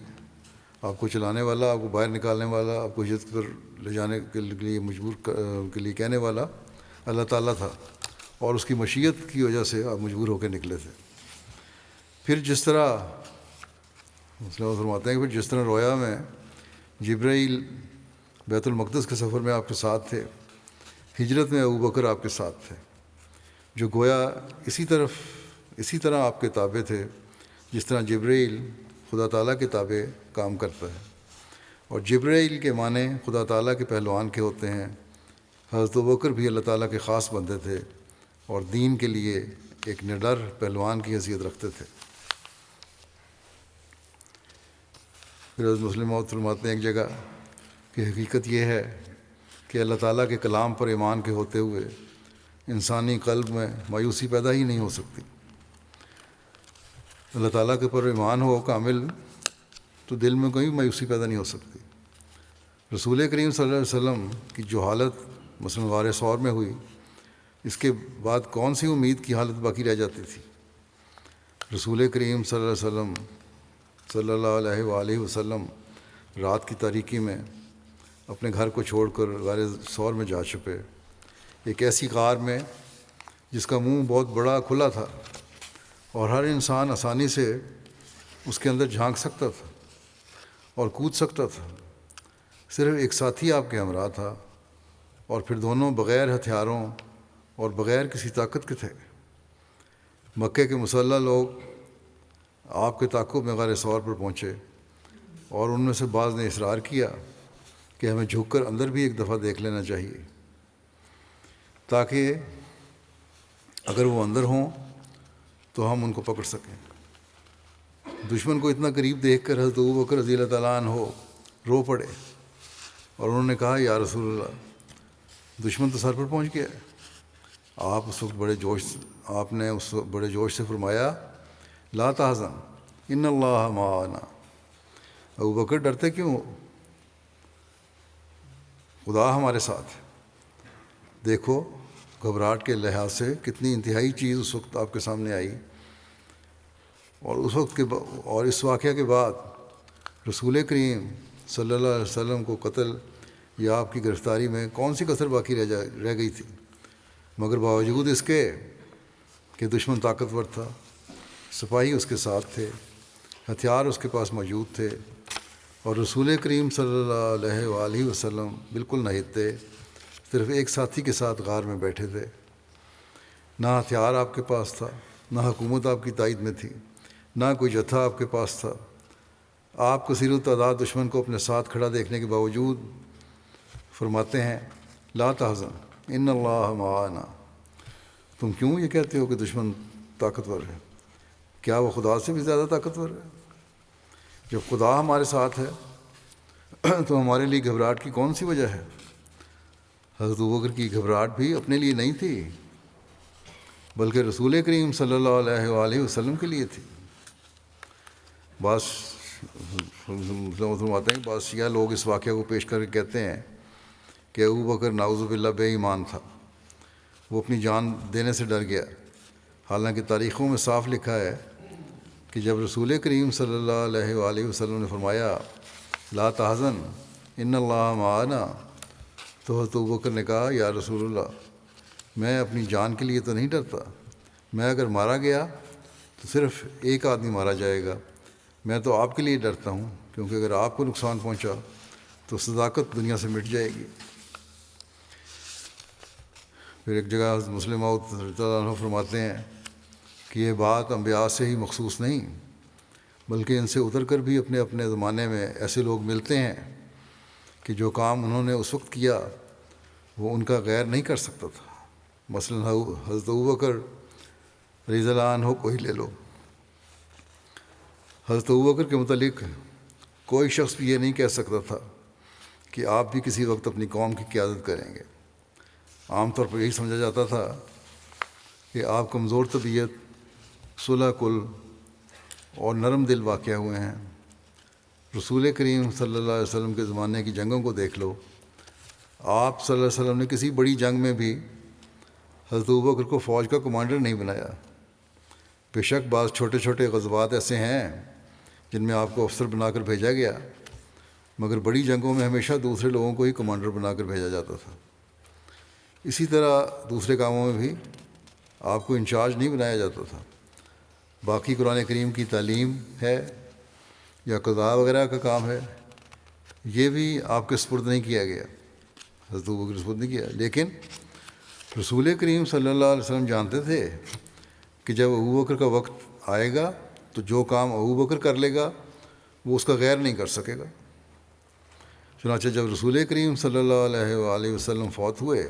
آپ کو چلانے والا، آپ کو باہر نکالنے والا، آپ کو ہجرت پر لے جانے کے لیے مجبور کے لیے کہنے والا اللہ تعالیٰ تھا، اور اس کی مشیت کی وجہ سے آپ مجبور ہو کے نکلے تھے۔ پھر جس طرح فرماتے ہیں کہ پھر جس طرح رویا میں جبرائیل بیت المقدس کے سفر میں آپ کے ساتھ تھے، ہجرت میں ابوبکر آپ کے ساتھ تھے، جو گویا اسی طرح آپ کے تابع تھے جس طرح جبرائیل خدا تعالیٰ کے تابع کام کرتا ہے، اور جبرائیل کے معنی خدا تعالیٰ کے پہلوان کے ہوتے ہیں۔ حضرت ابوبکر بھی اللہ تعالیٰ کے خاص بندے تھے اور دین کے لیے ایک نڈر پہلوان کی حیثیت رکھتے تھے۔ پھر حضرت مسلم موعود فرماتے ہیں ایک جگہ کہ حقیقت یہ ہے کہ اللہ تعالیٰ کے کلام پر ایمان کے ہوتے ہوئے انسانی قلب میں مایوسی پیدا ہی نہیں ہو سکتی۔ اللہ تعالیٰ کے پر ایمان ہو کامل تو دل میں کوئی مایوسی پیدا نہیں ہو سکتی۔ رسول کریم صلی اللہ علیہ وسلم کی جو حالت مثلاً غار ثور میں ہوئی، اس کے بعد کون سی امید کی حالت باقی رہ جاتی تھی؟ رسول کریم صلی اللہ علیہ وآلہ وسلم رات کی تاریکی میں اپنے گھر کو چھوڑ کر غار ثور میں جا چھپے، ایک ایسی غار میں جس کا منہ بہت بڑا کھلا تھا اور ہر انسان آسانی سے اس کے اندر جھانک سکتا تھا اور کود سکتا تھا۔ صرف ایک ساتھی آپ کے ہمراہ تھا، اور پھر دونوں بغیر ہتھیاروں اور بغیر کسی طاقت کے تھے۔ مکے کے مسلح لوگ آپ کے تعاقب میں غار ثور پر پہنچے، اور ان میں سے بعض نے اصرار کیا کہ ہمیں جھک کر اندر بھی ایک دفعہ دیکھ لینا چاہیے، تاکہ اگر وہ اندر ہوں تو ہم ان کو پکڑ سکیں۔ دشمن کو اتنا قریب دیکھ کر حضرت ابوبکر رضی اللہ تعالیٰ عنہ رو پڑے، اور انہوں نے کہا یا رسول اللہ، دشمن تو سر پر پہنچ گیا ہے۔ آپ نے اس وقت بڑے جوش سے فرمایا لا تحزن ان اللہ معنا۔ ابوبکر ڈرتے کیوں ہو؟ خدا ہمارے ساتھ ہے۔ دیکھو گھبراہٹ کے لحاظ سے کتنی انتہائی چیز اس وقت آپ کے سامنے آئی، اور اس واقعہ کے بعد رسول کریم صلی اللہ علیہ وسلم کو قتل یا آپ کی گرفتاری میں کون سی کسر باقی رہ گئی تھی؟ مگر باوجود اس کے کہ دشمن طاقتور تھا، سپاہی اس کے ساتھ تھے، ہتھیار اس کے پاس موجود تھے، اور رسول کریم صلی اللہ علیہ وآلہ وسلم بالکل نہید تھے، صرف ایک ساتھی کے ساتھ غار میں بیٹھے تھے۔ نہ ہتھیار آپ کے پاس تھا، نہ حکومت آپ کی تائید میں تھی، نہ کوئی جتھا آپ کے پاس تھا۔ آپ کثیر التعداد دشمن کو اپنے ساتھ کھڑا دیکھنے کے باوجود فرماتے ہیں لا تحزن ان اللہ معنا۔ تم کیوں یہ کہتے ہو کہ دشمن طاقتور ہے؟ کیا وہ خدا سے بھی زیادہ طاقتور ہے؟ جب خدا ہمارے ساتھ ہے تو ہمارے لیے گھبراہٹ کی کون سی وجہ ہے؟ حضرت ابوبکر کی گھبراہٹ بھی اپنے لیے نہیں تھی، بلکہ رسول کریم صلی اللہ علیہ وآلہ وسلم کے لیے تھی۔ بعض فرماتے ہیں بعض شیعہ لوگ اس واقعہ کو پیش کر کے کہتے ہیں کہ ابوبکر نعوذ باللہ بے ایمان تھا، وہ اپنی جان دینے سے ڈر گیا، حالانکہ تاریخوں میں صاف لکھا ہے کہ جب رسول کریم صلی اللہ علیہ وآلہ وسلم نے فرمایا لا تحزن ان اللہ معنا، تو حضرت ابوبکر نے کہا یا رسول اللہ، میں اپنی جان کے لیے تو نہیں ڈرتا، میں اگر مارا گیا تو صرف ایک آدمی مارا جائے گا، میں تو آپ کے لیے ڈرتا ہوں، کیونکہ اگر آپ کو نقصان پہنچا تو صداقت دنیا سے مٹ جائے گی۔ پھر ایک جگہ حضرت مسلم موعود رضی اللہ عنہ فرماتے ہیں کہ یہ بات انبیاء سے ہی مخصوص نہیں، بلکہ ان سے اتر کر بھی اپنے اپنے زمانے میں ایسے لوگ ملتے ہیں کہ جو کام انہوں نے اس وقت کیا وہ ان کا غیر نہیں کر سکتا تھا۔ مثلاً حضرت ابوبکر رضی اللہ عنہ کو ہی لے لو۔ حضرت ابوبکر کے متعلق کوئی شخص بھی یہ نہیں کہہ سکتا تھا کہ آپ بھی کسی وقت اپنی قوم کی قیادت کریں گے۔ عام طور پر یہی سمجھا جاتا تھا کہ آپ کمزور طبیعت، صلح کل اور نرم دل واقع ہوئے ہیں۔ رسول کریم صلی اللہ علیہ وسلم کے زمانے کی جنگوں کو دیکھ لو۔ آپ صلی اللہ علیہ وسلم نے کسی بڑی جنگ میں بھی حضرت ابوبکر کو فوج کا کمانڈر نہیں بنایا۔ بے شک بعض چھوٹے چھوٹے غزوات ایسے ہیں جن میں آپ کو افسر بنا کر بھیجا گیا، مگر بڑی جنگوں میں ہمیشہ دوسرے لوگوں کو ہی کمانڈر بنا کر بھیجا جاتا تھا۔ اسی طرح دوسرے کاموں میں بھی آپ کو انچارج نہیں بنایا جاتا تھا۔ باقی قرآن کریم کی تعلیم ہے یا قضاء وغیرہ کا کام ہے، یہ بھی آپ کے سپرد نہیں کیا گیا، حضرت ابوبکر کے سپرد نہیں کیا۔ لیکن رسول کریم صلی اللہ علیہ وسلم جانتے تھے کہ جب ابوبکر کا وقت آئے گا تو جو کام ابوبکر کر لے گا وہ اس کا غیر نہیں کر سکے گا۔ چنانچہ جب رسول کریم صلی اللہ علیہ وآلہ وسلم فوت ہوئے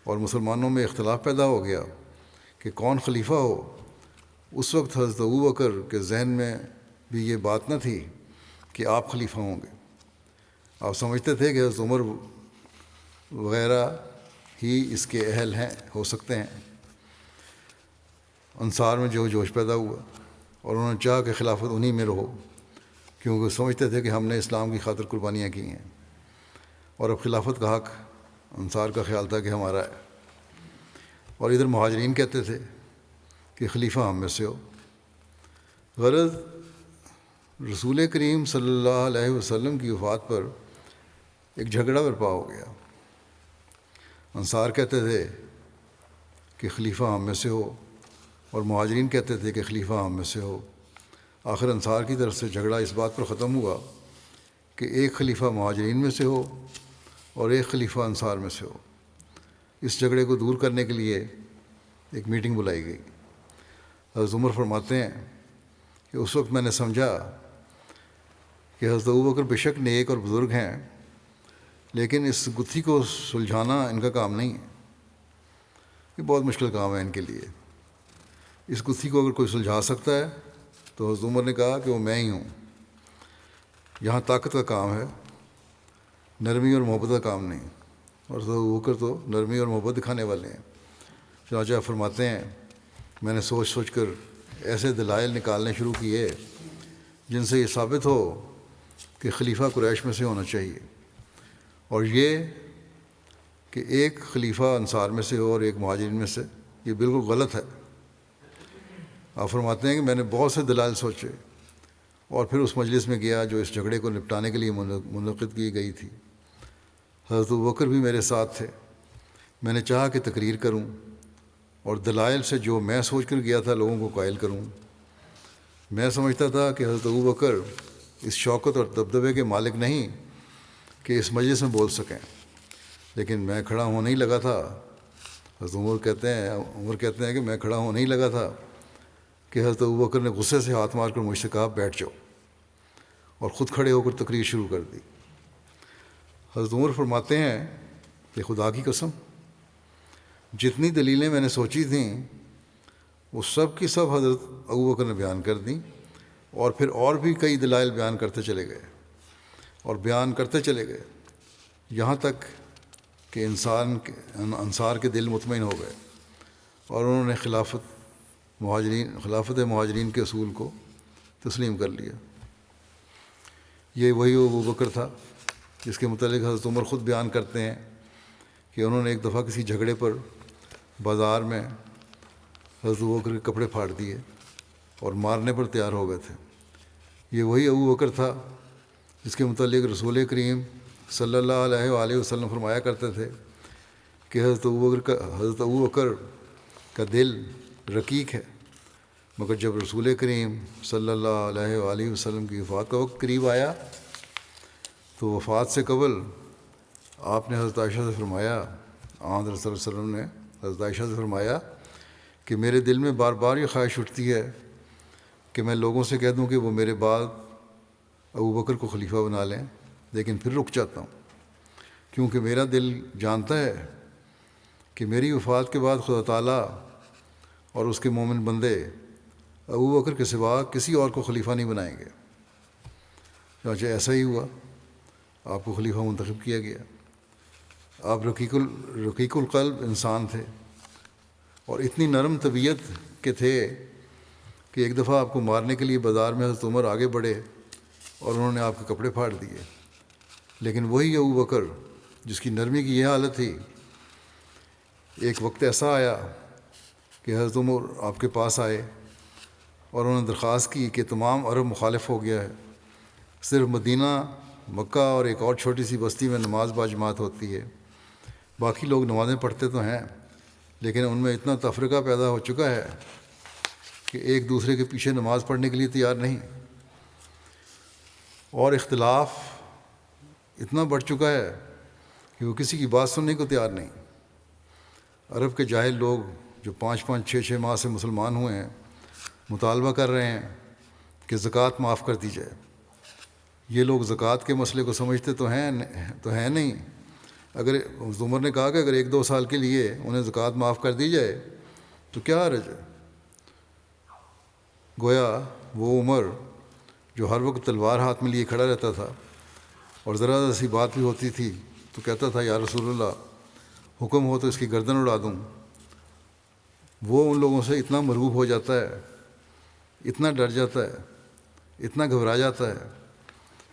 اور مسلمانوں میں اختلاف پیدا ہو گیا کہ کون خلیفہ ہو، اس وقت حضرت ابوبکر کے ذہن میں بھی یہ بات نہ تھی کہ آپ خلیفہ ہوں گے۔ آپ سمجھتے تھے کہ حضرت عمر وغیرہ ہی اس کے اہل ہیں، ہو سکتے ہیں۔ انصار میں جو جوش پیدا ہوا اور انہوں نے چاہا کہ خلافت انہی میں رہو، کیونکہ سمجھتے تھے کہ ہم نے اسلام کی خاطر قربانیاں کی ہیں اور اب خلافت کا حق انصار کا خیال تھا کہ ہمارا ہے۔ اور ادھر مہاجرین کہتے تھے کہ خلیفہ ہم میں سے ہو۔ غرض رسول کریم صلی اللہ علیہ وسلم کی وفات پر ایک جھگڑا برپا ہو گیا۔ انصار کہتے تھے کہ خلیفہ ہم میں سے ہو اور مہاجرین کہتے تھے کہ خلیفہ ہم میں سے ہو۔ آخر انصار کی طرف سے جھگڑا اس بات پر ختم ہوا کہ ایک خلیفہ مہاجرین میں سے ہو اور ایک خلیفہ انصار میں سے ہو۔ اس جھگڑے کو دور کرنے کے لیے ایک میٹنگ بلائی گئی۔ حضرت عمر فرماتے ہیں کہ اس وقت میں نے سمجھا کہ حضرت ابوبکر بے شک نیک اور بزرگ ہیں، لیکن اس گتھی کو سلجھانا ان کا کام نہیں ہے، یہ بہت مشکل کام ہے ان کے لیے۔ اس گتھی کو اگر کوئی سلجھا سکتا ہے تو حضرت عمر نے کہا کہ وہ میں ہی ہوں۔ یہاں طاقت کا کام ہے، نرمی اور محبت کا کام نہیں، اور حضرت ابوبکر تو نرمی اور محبت دکھانے والے ہیں۔ چنانچہ فرماتے ہیں میں نے سوچ سوچ کر ایسے دلائل نکالنے شروع کیے جن سے یہ ثابت ہو کہ خلیفہ قریش میں سے ہونا چاہیے، اور یہ کہ ایک خلیفہ انصار میں سے ہو اور ایک مہاجرین میں سے، یہ بالکل غلط ہے۔ آپ فرماتے ہیں کہ میں نے بہت سے دلائل سوچے اور پھر اس مجلس میں گیا جو اس جھگڑے کو نپٹانے کے لیے منعقد کی گئی تھی۔ حضرت ابوبکر بھی میرے ساتھ تھے۔ میں نے چاہا کہ تقریر کروں اور دلائل سے جو میں سوچ کر گیا تھا لوگوں کو قائل کروں۔ میں سمجھتا تھا کہ حضرت ابوبکر اس شوکت اور دبدبے کے مالک نہیں کہ اس مجلس میں بول سکیں، لیکن میں کھڑا ہونے ہی لگا تھا۔ حضرت عمر کہتے ہیں کہ میں کھڑا ہونے ہی لگا تھا کہ حضرت ابوبکر نے غصے سے ہاتھ مار کر مجھ سے کہا بیٹھ جاؤ، اور خود کھڑے ہو کر تقریر شروع کر دی۔ حضرت عمر فرماتے ہیں کہ خدا کی قسم جتنی دلیلیں میں نے سوچی تھیں وہ سب کی سب حضرت ابوبکر نے بیان کر دیں، اور پھر اور بھی کئی دلائل بیان کرتے چلے گئے اور بیان کرتے چلے گئے، یہاں تک کہ انصار کے دل مطمئن ہو گئے اور انہوں نے خلافت مہاجرین کے اصول کو تسلیم کر لیا۔ یہ وہی ابوبکر تھا جس کے متعلق حضرت عمر خود بیان کرتے ہیں کہ انہوں نے ایک دفعہ کسی جھگڑے پر بازار میں حضرت ابوبکر کے کپڑے پھاڑ دیے اور مارنے پر تیار ہو گئے تھے۔ یہ وہی ابوبکر تھا جس کے متعلق رسول کریم صلی اللہ علیہ وآلہ وسلم فرمایا کرتے تھے کہ حضرت ابوبکر کا دل رقیق ہے، مگر جب رسول کریم صلی اللہ علیہ وآلہ وسلم کی وفات کا وقت قریب آیا تو وفات سے قبل آپ نے حضرت عائشہ سے فرمایا، حضرت صلی اللہ علیہ وسلم نے حضرت عائشہ سے فرمایا کہ میرے دل میں بار بار یہ خواہش اٹھتی ہے کہ میں لوگوں سے کہہ دوں کہ وہ میرے بعد ابوبکر کو خلیفہ بنا لیں، لیکن پھر رک جاتا ہوں۔ کیونکہ میرا دل جانتا ہے کہ میری وفات کے بعد خدا تعالیٰ اور اس کے مومن بندے ابو بکر کے سوا کسی اور کو خلیفہ نہیں بنائیں گے۔ چنانچہ ایسا ہی ہوا، آپ کو خلیفہ منتخب کیا گیا۔ آپ رقیق القلب انسان تھے اور اتنی نرم طبیعت کے تھے کہ ایک دفعہ آپ کو مارنے کے لیے بازار میں حضرت عمر آگے بڑھے اور انہوں نے آپ کے کپڑے پھاڑ دیے، لیکن وہی ابو بکر جس کی نرمی کی یہ حالت تھی، ایک وقت ایسا آیا کہ حضرت عمر آپ کے پاس آئے اور انہوں نے درخواست کی کہ تمام عرب مخالف ہو گیا ہے، صرف مدینہ، مکہ اور ایک اور چھوٹی سی بستی میں نماز باجماعت ہوتی ہے، باقی لوگ نمازیں پڑھتے تو ہیں لیکن ان میں اتنا تفرقہ پیدا ہو چکا ہے کہ ایک دوسرے کے پیچھے نماز پڑھنے کے لیے تیار نہیں، اور اختلاف اتنا بڑھ چکا ہے کہ وہ کسی کی بات سننے کو تیار نہیں۔ عرب کے جاہل لوگ جو 5 6 ماہ سے مسلمان ہوئے ہیں مطالبہ کر رہے ہیں کہ زکوٰۃ معاف کر دی جائے۔ یہ لوگ زکوٰۃ کے مسئلے کو سمجھتے تو ہیں نہیں۔ اگر عمر نے کہا کہ اگر 1 2 سال کے لیے انہیں زکوٰۃ معاف کر دی جائے تو کیا حرج ہے؟ گویا وہ عمر جو ہر وقت تلوار ہاتھ میں لیے کھڑا رہتا تھا اور ذرا سی بات بھی ہوتی تھی تو کہتا تھا یا رسول اللہ حکم ہو تو اس کی گردن اڑا دوں، وہ ان لوگوں سے اتنا مرعوب ہو جاتا ہے، اتنا ڈر جاتا ہے، اتنا گھبرا جاتا ہے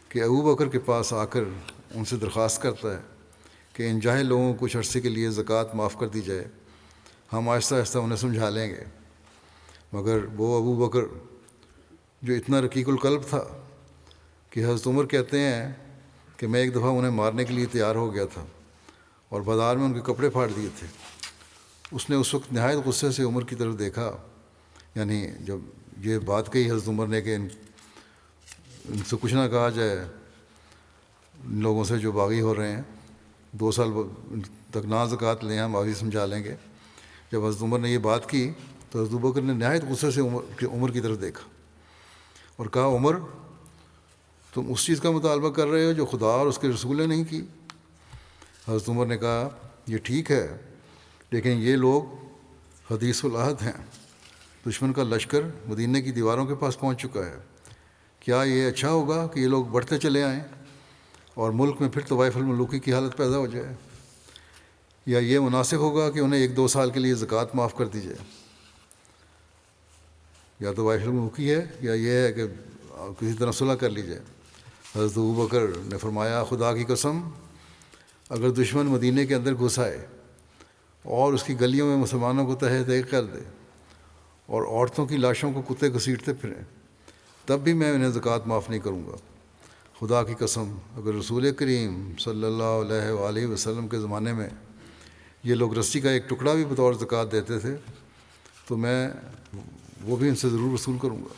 کہ ابو بکر کے پاس آ کر ان سے درخواست کرتا ہے کہ ان جاہل لوگوں کو کچھ عرصے کے لیے زکوٰۃ معاف کر دی جائے، ہم آہستہ آہستہ انہیں سمجھا لیں گے۔ مگر وہ ابو بکر جو اتنا رقیق القلب تھا کہ حضرت عمر کہتے ہیں کہ میں ایک دفعہ انہیں مارنے کے لیے تیار ہو گیا تھا اور بازار میں ان کے کپڑے پھاڑ دیے تھے، اس نے اس وقت نہایت غصے سے عمر کی طرف دیکھا، یعنی جب یہ بات کہی حضرت عمر نے کہ ان سے کچھ نہ کہا جائے، ان لوگوں سے جو باغی ہو رہے ہیں 2 سال تک نہ زکوٰۃ لیں، ہم ابھی سمجھا لیں گے۔ جب حضرت عمر نے یہ بات کی تو حضرت بکر نے نہایت غصے سے عمر کی طرف دیکھا اور کہا عمر تم اس چیز کا مطالبہ کر رہے ہو جو خدا اور اس کے رسول نے نہیں کی۔ حضرت عمر نے کہا یہ ٹھیک ہے لیکن یہ لوگ حدیث العہد ہیں، دشمن کا لشکر مدینہ کی دیواروں کے پاس پہنچ چکا ہے، کیا یہ اچھا ہوگا کہ یہ لوگ بڑھتے چلے آئیں اور ملک میں پھر طوائف الملوکی کی حالت پیدا ہو جائے، یا یہ مناسب ہوگا کہ انہیں 1 2 سال کے لیے زکوٰۃ معاف کر دی جائے؟ یا طوائف الملوکی ہے یا یہ ہے کہ کسی طرح صلح کر لی جائے۔ حضرت ابوبکر نے فرمایا خدا کی قسم اگر دشمن مدینے کے اندر گھس آئے اور اس کی گلیوں میں مسلمانوں کو تہہ تہہ کر دے اور عورتوں کی لاشوں کو کتے گھسیٹتے پھریں تب بھی میں انہیں زکوٰۃ معاف نہیں کروں گا۔ خدا کی قسم اگر رسول کریم صلی اللہ علیہ وآلہ وسلم کے زمانے میں یہ لوگ رسی کا ایک ٹکڑا بھی بطور زکوٰۃ دیتے تھے تو میں وہ بھی ان سے ضرور وصول کروں گا۔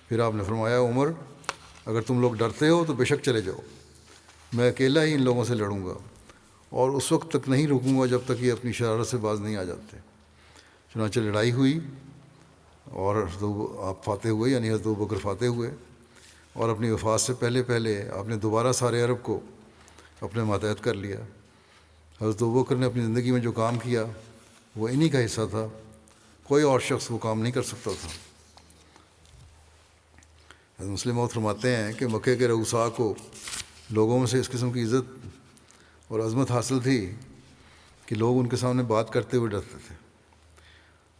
پھر آپ نے فرمایا عمر اگر تم لوگ ڈرتے ہو تو بے شک چلے جاؤ، میں اکیلا ہی ان لوگوں سے لڑوں گا اور اس وقت تک نہیں رکوں گا جب تک یہ اپنی شرارت سے باز نہیں آ جاتے۔ چنانچہ لڑائی ہوئی اور آپ فاتح ہوئے، یعنی حضرت ابوبکر فاتح ہوئے، اور اپنی وفات سے پہلے آپ نے دوبارہ سارے عرب کو اپنے ماتحت کر لیا۔ حضرت ابوبکر نے اپنی زندگی میں جو کام کیا وہ انہی کا حصہ تھا، کوئی اور شخص وہ کام نہیں کر سکتا تھا۔ حضرت مسلم موت فرماتے ہیں کہ مکے کے رؤساء کو لوگوں میں سے اس قسم کی عزت اور عظمت حاصل تھی کہ لوگ ان کے سامنے بات کرتے ہوئے ڈرتے تھے،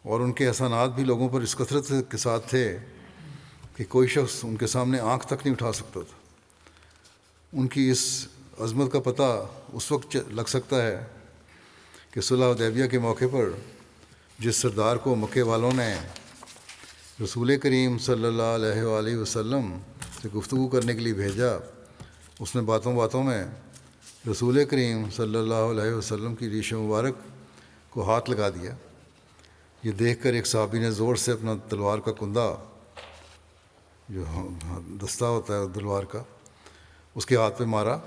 اور ان کے احسانات بھی لوگوں پر اس کثرت کے ساتھ تھے کہ کوئی شخص ان کے سامنے آنکھ تک نہیں اٹھا سکتا تھا۔ ان کی اس عظمت کا پتہ اس وقت لگ سکتا ہے کہ صلح حدیبیہ کے موقع پر جس سردار کو مکے والوں نے رسول کریم صلی اللہ علیہ وآلہ وسلم سے گفتگو کرنے کے لیے بھیجا، اس نے باتوں باتوں میں رسول کریم صلی اللہ علیہ وسلم کی ریش مبارک کو ہاتھ لگا دیا۔ یہ دیکھ کر ایک صحابی نے زور سے اپنا تلوار کا کندہ، جو دستہ ہوتا ہے تلوار کا، اس کے ہاتھ پہ مارا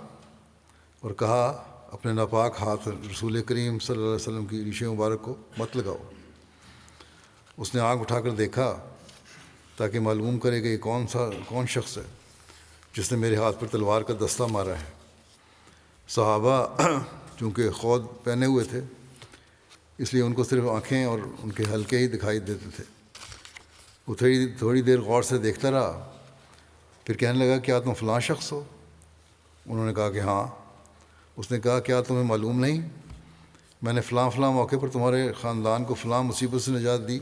اور کہا اپنے ناپاک ہاتھ رسول کریم صلی اللہ علیہ وسلم کی ریش مبارک کو مت لگاؤ۔ اس نے آنکھ اٹھا کر دیکھا تاکہ معلوم کرے کہ یہ کون شخص ہے جس نے میرے ہاتھ پر تلوار کا دستہ مارا ہے۔ صحابہ چونکہ خود پہنے ہوئے تھے اس لیے ان کو صرف آنکھیں اور ان کے حلقے ہی دکھائی دیتے تھے۔ وہ تھوڑی دیر غور سے دیکھتا رہا، پھر کہنے لگا کیا تم فلاں شخص ہو؟ انہوں نے کہا کہ ہاں۔ اس نے کہا کیا تمہیں معلوم نہیں میں نے فلاں موقع پر تمہارے خاندان کو فلاں مصیبت سے نجات دی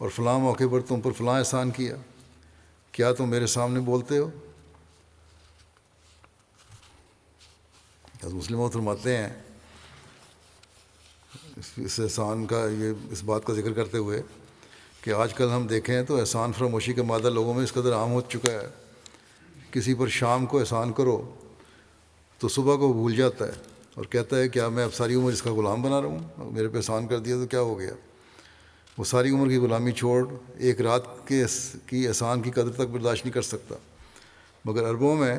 اور فلاں موقع پر تم پر فلاں احسان کیا، کیا تم میرے سامنے بولتے ہو؟ مسلم فرماتے ہیں اس احسان کا اس بات کا ذکر کرتے ہوئے کہ آج کل ہم دیکھیں تو احسان فراموشی کا مادہ لوگوں میں اس قدر عام ہو چکا ہے، کسی پر شام کو احسان کرو تو صبح کو بھول جاتا ہے اور کہتا ہے کیا میں اب ساری عمر اس کا غلام بنا رہا ہوں، میرے پہ احسان کر دیا تو کیا ہو گیا۔ وہ ساری عمر کی غلامی چھوڑ ایک رات کی احسان کی قدر تک برداشت نہیں کر سکتا، مگر عربوں میں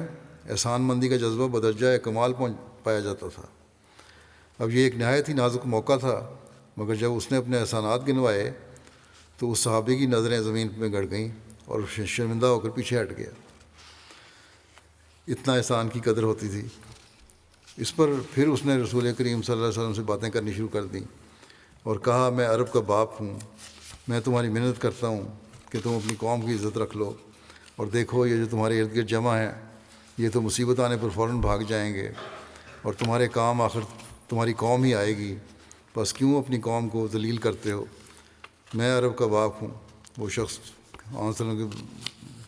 احسان مندی کا جذبہ بدرجہ کمال پایا جاتا تھا۔ اب یہ ایک نہایت ہی نازک موقع تھا، مگر جب اس نے اپنے احسانات گنوائے تو اس صحابی کی نظریں زمین میں گڑ گئیں اور شرمندہ ہو کر پیچھے ہٹ گیا۔ اتنا احسان کی قدر ہوتی تھی۔ اس پر پھر اس نے رسول کریم صلی اللہ علیہ وسلم سے باتیں کرنی شروع کر دیں اور کہا میں عرب کا باپ ہوں، میں تمہاری محنت کرتا ہوں کہ تم اپنی قوم کی عزت رکھ لو، اور دیکھو یہ جو تمہارے ارد گرد جمع ہیں یہ تو مصیبت آنے پر فوراً بھاگ جائیں گے اور تمہارے کام آخر تمہاری قوم ہی آئے گی، بس کیوں اپنی قوم کو ذلیل کرتے ہو؟ میں عرب کا باپ ہوں۔ وہ شخص وسلم کے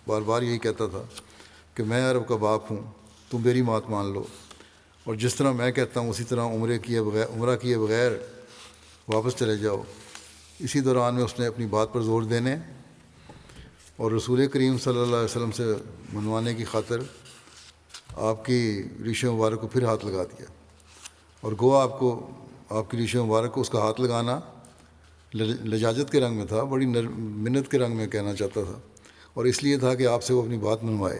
بار بار یہی کہتا تھا کہ میں عرب کا باپ ہوں، تم میری بات مان لو، اور جس طرح میں کہتا ہوں اسی طرح عمرہ کیے بغیر واپس چلے جاؤ۔ اسی دوران میں اس نے اپنی بات پر زور دینے اور رسول کریم صلی اللہ علیہ وسلم سے منوانے کی خاطر آپ کی ریش مبارک کو پھر ہاتھ لگا دیا، اور گویا آپ کی ریش مبارک کو اس کا ہاتھ لگانا لجاجت کے رنگ میں تھا، بڑی منت کے رنگ میں کہنا چاہتا تھا، اور اس لیے تھا کہ آپ سے وہ اپنی بات منوائے،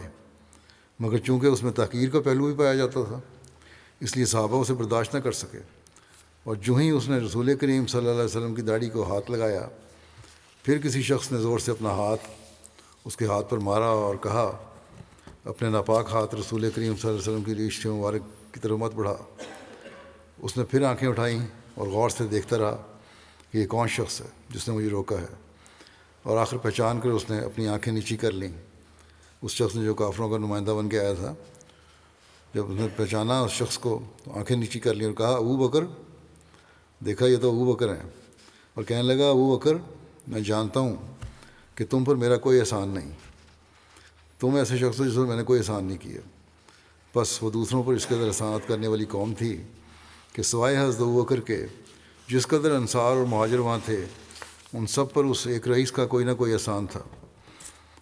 مگر چونکہ اس میں تحقیر کا پہلو بھی پایا جاتا تھا اس لیے صحابہ اسے برداشت نہ کر سکے، اور جو ہی اس نے رسول کریم صلی اللہ علیہ وسلم کی داڑھی کو ہاتھ لگایا پھر کسی شخص نے زور سے اپنا ہاتھ اس کے ہاتھ پر مارا اور کہا اپنے ناپاک ہاتھ رسول کریم صلی اللہ علیہ وسلم کی ریش مبارک کی طرف مت بڑھا۔ اس نے پھر آنکھیں اٹھائیں اور غور سے دیکھتا رہا کہ یہ کون شخص ہے جس نے مجھے روکا ہے، اور آخر پہچان کر اس نے اپنی آنکھیں نیچی کر لیں۔ اس شخص نے جو کافروں کا نمائندہ بن کے آیا تھا، جب اس نے پہچانا اس شخص کو تو آنکھیں نیچی کر لیں اور کہا ابو بکر، دیکھا یہ تو ابو بکر ہیں، اور کہنے لگا ابو بکر میں جانتا ہوں کہ تم پر میرا کوئی احسان نہیں، تم ایسے شخص ہو جس پر میں نے کوئی احسان نہیں کیا۔ بس وہ دوسروں پر اس قدر احسانات کرنے والی قوم تھی کہ سوائے حضرت ابو بکر کے جس قدر انصار اور مہاجر وہاں تھے ان سب پر اس ایک رئیس کا کوئی نہ کوئی احسان تھا،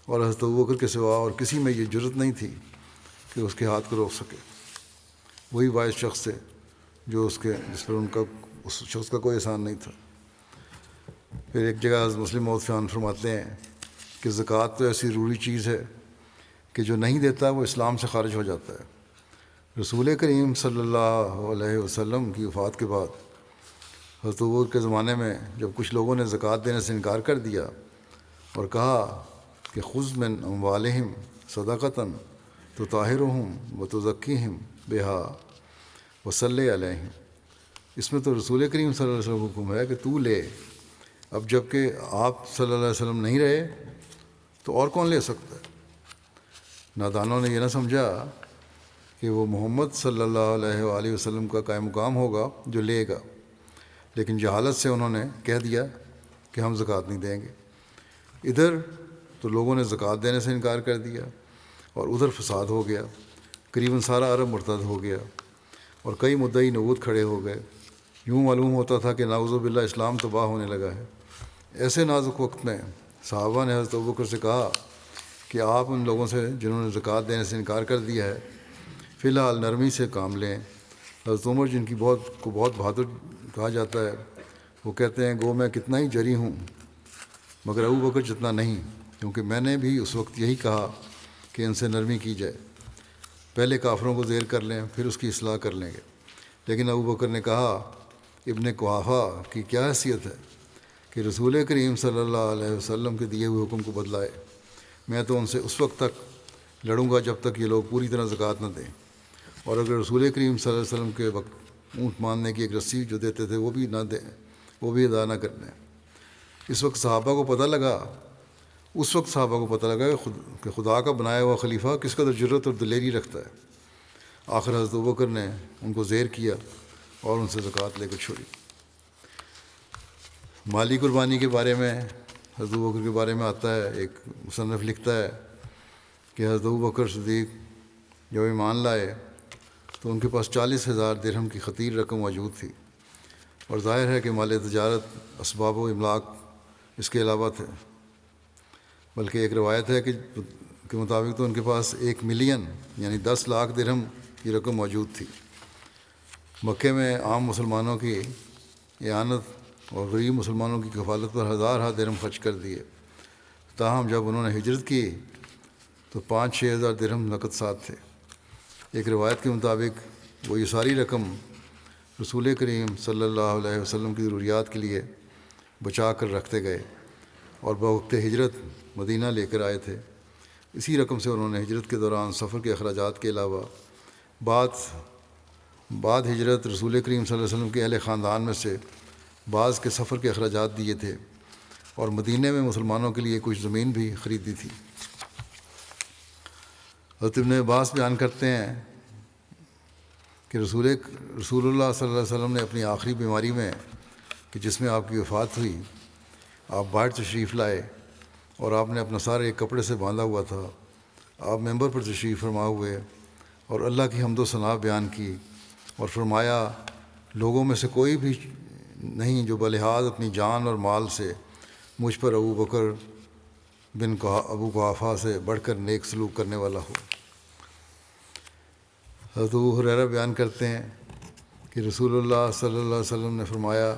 اور حضرت ابو بکر کے سوا اور کسی میں یہ جرت نہیں تھی کہ اس کے ہاتھ کو روک سکے۔ وہی واحد شخص تھے جس پر اس شخص کا کوئی احسان نہیں تھا۔ پھر ایک جگہ حضرت مسلم موعود فیان فرماتے ہیں کہ زکوٰۃ تو ایسی ضروری چیز ہے کہ جو نہیں دیتا وہ اسلام سے خارج ہو جاتا ہے۔ رسول کریم صلی اللہ علیہ وسلم کی وفات کے بعد حضرت ابو بکر کے زمانے میں جب کچھ لوگوں نے زکوٰۃ دینے سے انکار کر دیا اور کہا کہ خذ من اموالہم صدقۃ تطہرہم وتزکیہم بہا وصلی علیہم، اس میں تو رسول کریم صلی اللہ علیہ وسلم کا حکم ہے کہ تو لے۔ اب جب کہ آپ صلی اللہ علیہ وسلم نہیں رہے تو اور کون لے سکتا ہے؟ نادانوں نے یہ نہ سمجھا کہ وہ محمد صلی اللہ علیہ وآلہ وسلم کا قائم مقام ہوگا جو لے گا، لیکن جہالت سے انہوں نے کہہ دیا کہ ہم زکوٰۃ نہیں دیں گے۔ ادھر تو لوگوں نے زکوٰۃ دینے سے انکار کر دیا اور ادھر فساد ہو گیا، قریباً سارا عرب مرتد ہو گیا اور کئی مدعی نبوت کھڑے ہو گئے۔ یوں معلوم ہوتا تھا کہ نعوذ باللہ اسلام تباہ ہونے لگا ہے۔ ایسے نازک وقت میں صحابہ نے حضرت ابوبکر سے کہا کہ آپ ان لوگوں سے جنہوں نے زکوٰۃ دینے سے انکار کر دیا ہے فی الحال نرمی سے کام لیں۔ حضرت عمر جن کی بہت بہادر کہا جاتا ہے، وہ کہتے ہیں گو میں کتنا ہی جری ہوں مگر ابوبکر جتنا نہیں، کیونکہ میں نے بھی اس وقت یہی کہا کہ ان سے نرمی کی جائے، پہلے کافروں کو زیر کر لیں پھر اس کی اصلاح کر لیں گے۔ لیکن ابوبکر نے کہا ابن قحافہ کی کیا حیثیت ہے کہ رسول کریم صلی اللہ علیہ وسلم کے دیے ہوئے حکم کو بدلائے؟ میں تو ان سے اس وقت تک لڑوں گا جب تک یہ لوگ پوری طرح زکوٰۃ نہ دیں۔ اور اگر رسول کریم صلی اللہ علیہ وسلم کے وقت اونٹ ماننے کی ایک رسی جو دیتے تھے وہ بھی نہ دیں، وہ بھی ادا نہ کرنے۔ اس وقت صحابہ کو پتہ لگا کہ خدا کا بنایا ہوا خلیفہ کس قدر جرت اور دلیری رکھتا ہے۔ آخر حضرت ابوبکر نے ان کو زیر کیا اور ان سے زکوٰۃ لے کر چھوڑی۔ مالی قربانی کے بارے میں حضرت ابوبکر کے بارے میں آتا ہے، ایک مصنف لکھتا ہے کہ حضرت ابوبکر صدیق جب ایمان لائے تو ان کے پاس 40,000 درہم کی خطیر رقم موجود تھی، اور ظاہر ہے کہ مال تجارت، اسباب و املاک اس کے علاوہ تھے، بلکہ ایک روایت ہے کہ مطابق تو ان کے پاس 1 ملین یعنی 10 لاکھ درہم کی رقم موجود تھی۔ مکے میں عام مسلمانوں کی اعانت اور غریب مسلمانوں کی کفالت پر ہزارہ درہم خرچ کر دیے، تاہم جب انہوں نے ہجرت کی تو 5-6 ہزار درہم نقد ساتھ تھے۔ ایک روایت کے مطابق وہ یہ ساری رقم رسول کریم صلی اللہ علیہ وسلم کی ضروریات کے لیے بچا کر رکھتے گئے اور بوقت ہجرت مدینہ لے کر آئے تھے۔ اسی رقم سے انہوں نے ہجرت کے دوران سفر کے اخراجات کے علاوہ بعد ہجرت رسول کریم صلی اللہ علیہ وسلم کے اہل خاندان میں سے بعض کے سفر کے اخراجات دیے تھے، اور مدینہ میں مسلمانوں کے لیے کچھ زمین بھی خریدی تھی۔ حضرت ابن عباس بیان کرتے ہیں کہ رسول اللہ صلی اللہ علیہ وسلم نے اپنی آخری بیماری میں کہ جس میں آپ کی وفات ہوئی، آپ باہر تشریف لائے اور آپ نے اپنا سارا ایک کپڑے سے باندھا ہوا تھا۔ آپ ممبر پر تشریف فرما ہوئے اور اللہ کی حمد و ثنا بیان کی اور فرمایا، لوگوں میں سے کوئی بھی نہیں جو بلحاظ اپنی جان اور مال سے مجھ پر ابو بکر بن ابو قحافہ سے بڑھ کر نیک سلوک کرنے والا ہو۔ حضرت ابو ہریرہ بیان کرتے ہیں کہ رسول اللہ صلی اللہ علیہ وسلم نے فرمایا،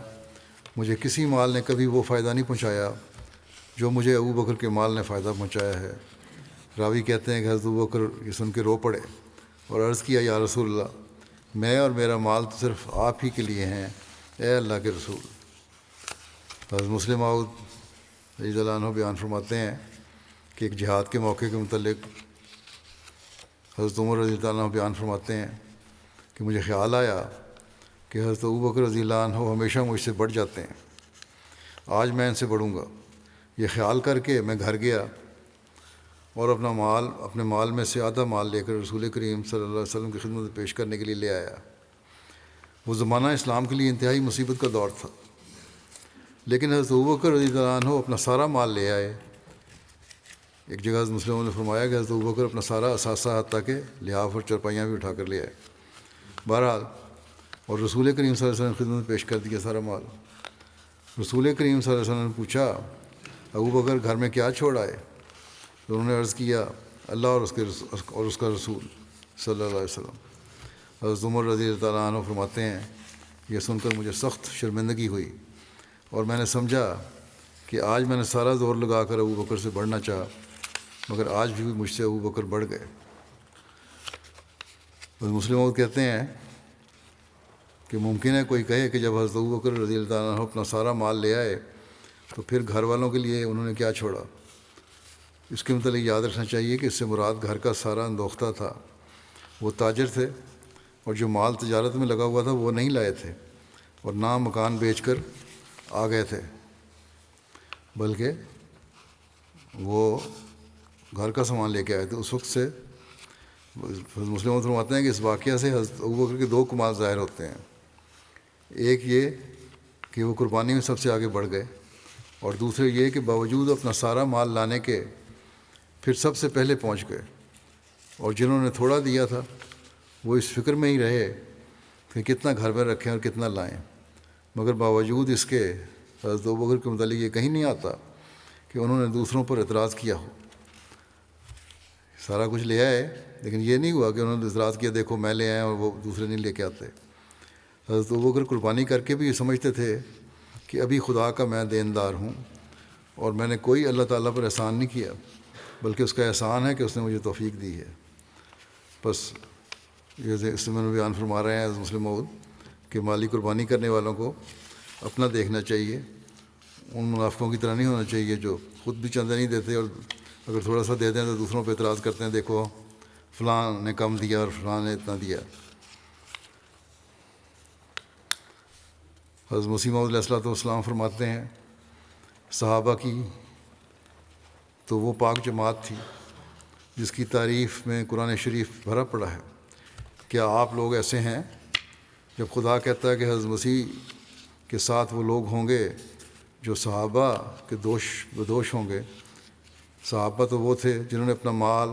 مجھے کسی مال نے کبھی وہ فائدہ نہیں پہنچایا جو مجھے ابو بکر کے مال نے فائدہ پہنچایا ہے۔ راوی کہتے ہیں کہ حضرت ابو بکر یہ سن کے رو پڑے اور عرض کیا، یا رسول اللہ، میں اور میرا مال تو صرف آپ ہی کے لیے ہیں، اے اللہ کے رسول۔ حضرت مسلم موعود رضی اللہ عنہ بیان فرماتے ہیں کہ ایک جہاد کے موقع کے متعلق حضرت عمر رضی اللہ عنہ بیان فرماتے ہیں کہ مجھے خیال آیا کہ حضرت ابوبکر رضی اللہ عنہ ہمیشہ مجھ سے بڑھ جاتے ہیں، آج میں ان سے بڑھوں گا۔ یہ خیال کر کے میں گھر گیا اور اپنے مال میں سے آدھا مال لے کر رسول کریم صلی اللہ علیہ وسلم کی خدمت میں پیش کرنے کے لیے لے آیا۔ وہ زمانہ اسلام کے لیے انتہائی مصیبت کا دور تھا، لیکن حضرت ابوبکر رضی اللہ عنہ اپنا سارا مال لے آئے۔ ایک جگہ حضرت مسلموں نے فرمایا کہ حضرت ابوبکر اپنا سارا اثاثہ حتیٰ کہ لحاف اور چرپائیاں بھی اٹھا کر لے آئے۔ بہرحال اور رسول کریم صلی اللہ علیہ وسلم کی خدمت میں پیش کر دیا سارا مال۔ رسول کریم صلی اللہ علیہ وسلم نے پوچھا، ابوبکر گھر میں کیا چھوڑ آئے؟ تو انہوں نے عرض کیا، اللہ اور اس کا رسول صلی اللہ علیہ وسلم۔ حضرت عمر رضی اللہ عنہ فرماتے ہیں، یہ سن کر مجھے سخت شرمندگی ہوئی اور میں نے سمجھا کہ آج میں نے سارا زور لگا کر ابوبکر سے بڑھنا چاہا، مگر آج بھی مجھ سے ابوبکر بڑھ گئے۔ حضرت مسلم کہتے ہیں کہ ممکن ہے کوئی کہے کہ جب حضرت ابوبکر رضی اللہ عنہ اپنا سارا مال لے آئے تو پھر گھر والوں کے لیے انہوں نے کیا چھوڑا؟ اس کے متعلق یاد رکھنا چاہیے کہ اس سے مراد گھر کا سارا اندوختہ تھا۔ وہ تاجر تھے اور جو مال تجارت میں لگا ہوا تھا وہ نہیں لائے تھے اور نہ مکان بیچ کر آ گئے تھے، بلکہ وہ گھر کا سامان لے کے آئے تھے۔ اس وقت سے مسلم فرماتے ہیں کہ اس واقعہ سے حضرت ابوبکر کے 2 کمال ظاہر ہوتے ہیں، ایک یہ کہ وہ قربانی میں سب سے آگے بڑھ گئے، اور دوسرے یہ کہ باوجود اپنا سارا مال لانے کے پھر سب سے پہلے پہنچ گئے، اور جنہوں نے تھوڑا دیا تھا وہ اس فکر میں ہی رہے کہ کتنا گھر میں رکھیں اور کتنا لائیں، مگر باوجود اس کے حضرت ابوبکر کے متعلق یہ کہیں نہیں آتا کہ انہوں نے دوسروں پر اعتراض کیا ہو۔ سارا کچھ لے آئے لیکن یہ نہیں ہوا کہ انہوں نے اعتراض کیا، دیکھو میں لے آئے اور وہ دوسرے نہیں لے کے آتے۔ حضرت ابوبکر قربانی کر کے بھی یہ سمجھتے تھے کہ ابھی خدا کا میں دیندار ہوں اور میں نے کوئی اللہ تعالیٰ پر احسان نہیں کیا، بلکہ اس کا احسان ہے کہ اس نے مجھے توفیق دی ہے۔ بس یہ اس میں بیان فرما رہے ہیں حضرت مسلم موعود کہ مالی قربانی کرنے والوں کو اپنا دیکھنا چاہیے، ان منافقوں کی طرح نہیں ہونا چاہیے جو خود بھی چندہ نہیں دیتے اور اگر تھوڑا سا دے دیں تو دوسروں پہ اعتراض کرتے ہیں، دیکھو فلاں نے کم دیا اور فلاں نے اتنا دیا. حضرت مسیح موعود علیہ الصلوۃ والسلام فرماتے ہیں صحابہ کی تو وہ پاک جماعت تھی جس کی تعریف میں قرآن شریف بھرا پڑا ہے. کیا آپ لوگ ایسے ہیں؟ جب خدا کہتا ہے کہ حضرت مسیح کے ساتھ وہ لوگ ہوں گے جو صحابہ کے بدوش ہوں گے. صحابہ تو وہ تھے جنہوں نے اپنا مال،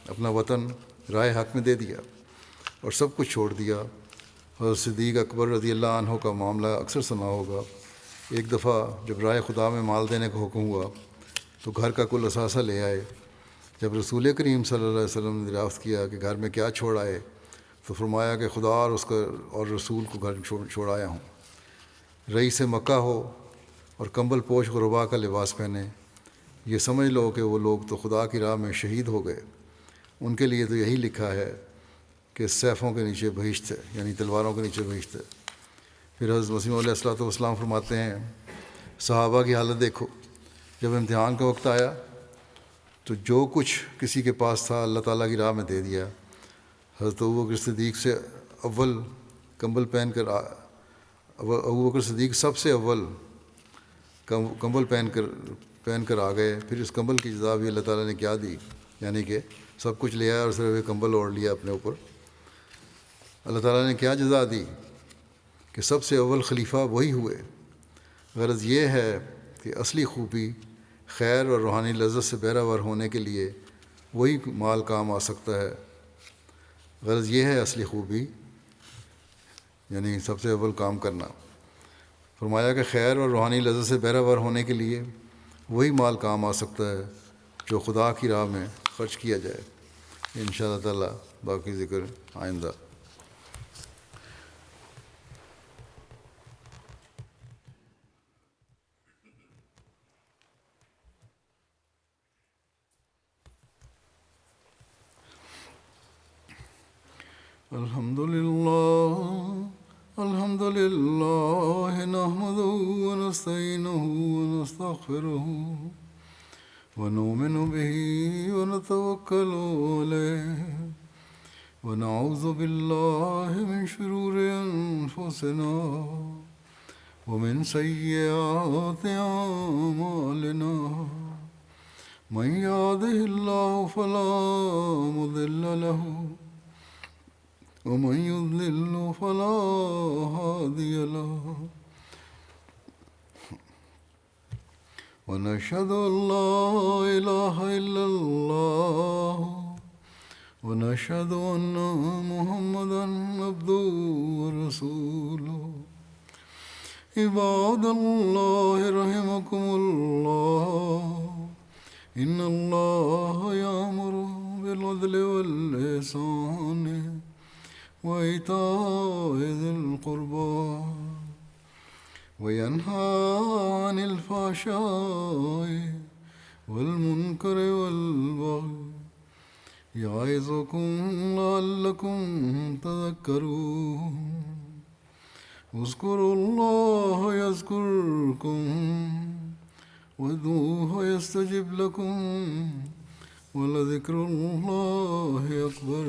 اپنا وطن رائے حق میں دے دیا اور سب کچھ چھوڑ دیا. حضرت صدیق اکبر رضی اللہ عنہ کا معاملہ اکثر سنا ہوگا. ایک دفعہ جب رائے خدا میں مال دینے کا حکم ہوا تو گھر کا کل اثاثہ لے آئے. جب رسول کریم صلی اللہ علیہ وسلم نے دریافت کیا کہ گھر میں کیا چھوڑ آئے تو فرمایا کہ خدا اور اس کا اور رسول کو گھر چھوڑ آیا ہوں. رئیس مکہ ہو اور کمبل پوش غربا کا لباس پہنے، یہ سمجھ لو کہ وہ لوگ تو خدا کی راہ میں شہید ہو گئے. ان کے لیے تو یہی لکھا ہے کہ سیفوں کے نیچے بہشت ہے، یعنی تلواروں کے نیچے بہشت ہے. پھر حضرت مسیح علیہ الصلوۃ والسلام فرماتے ہیں صحابہ کی حالت دیکھو. جب امتحان کا وقت آیا تو جو کچھ کسی کے پاس تھا اللہ تعالیٰ کی راہ میں دے دیا. حضرت ابوبکر صدیق سے اول کمبل ابوبکر صدیق سب سے اول کمبل پہن کر آ گئے. پھر اس کمبل کی جزا بھی اللہ تعالیٰ نے کیا دی، یعنی کہ سب کچھ لے آیا اور صرف ایک کمبل اوڑھ لیا اپنے اوپر. اللہ تعالیٰ نے کیا جزا دی کہ سب سے اول خلیفہ وہی ہوئے. غرض یہ ہے کہ اصلی خوبی خیر اور روحانی لذت سے بہرہ ور ہونے کے لیے وہی مال کام آ سکتا ہے. غرض یہ ہے اصلی خوبی، یعنی سب سے اول کام کرنا. فرمایا کہ خیر اور روحانی لذت سے بہرہ ور ہونے کے لیے وہی مال کام آ سکتا ہے جو خدا کی راہ میں خرچ کیا جائے. انشاءاللہ تعالی باقی ذکر آئندہ. الحمد للہ نحمده ونستعینه ونستغفره ونؤمن به ونتوکل علیہ ونعوذ باللہ من شرور انفسنا ومن سیئات اعمالنا من یهده اللہ فلا مضل له ومن يضلل فلا هادي له ونشهد أن لا إله إلا الله ونشهد أن محمدا عبده ورسوله. عباد الله رحمكم الله إن الله يأمر بالعدل والإحسان وإيتاء ذي القربى وينهى عن الفحشاء والمنكر والبغي يعظكم لعلكم تذكرون. اذكروا الله يذكركم وادعوه يستجب لكم ولذكر الله أكبر.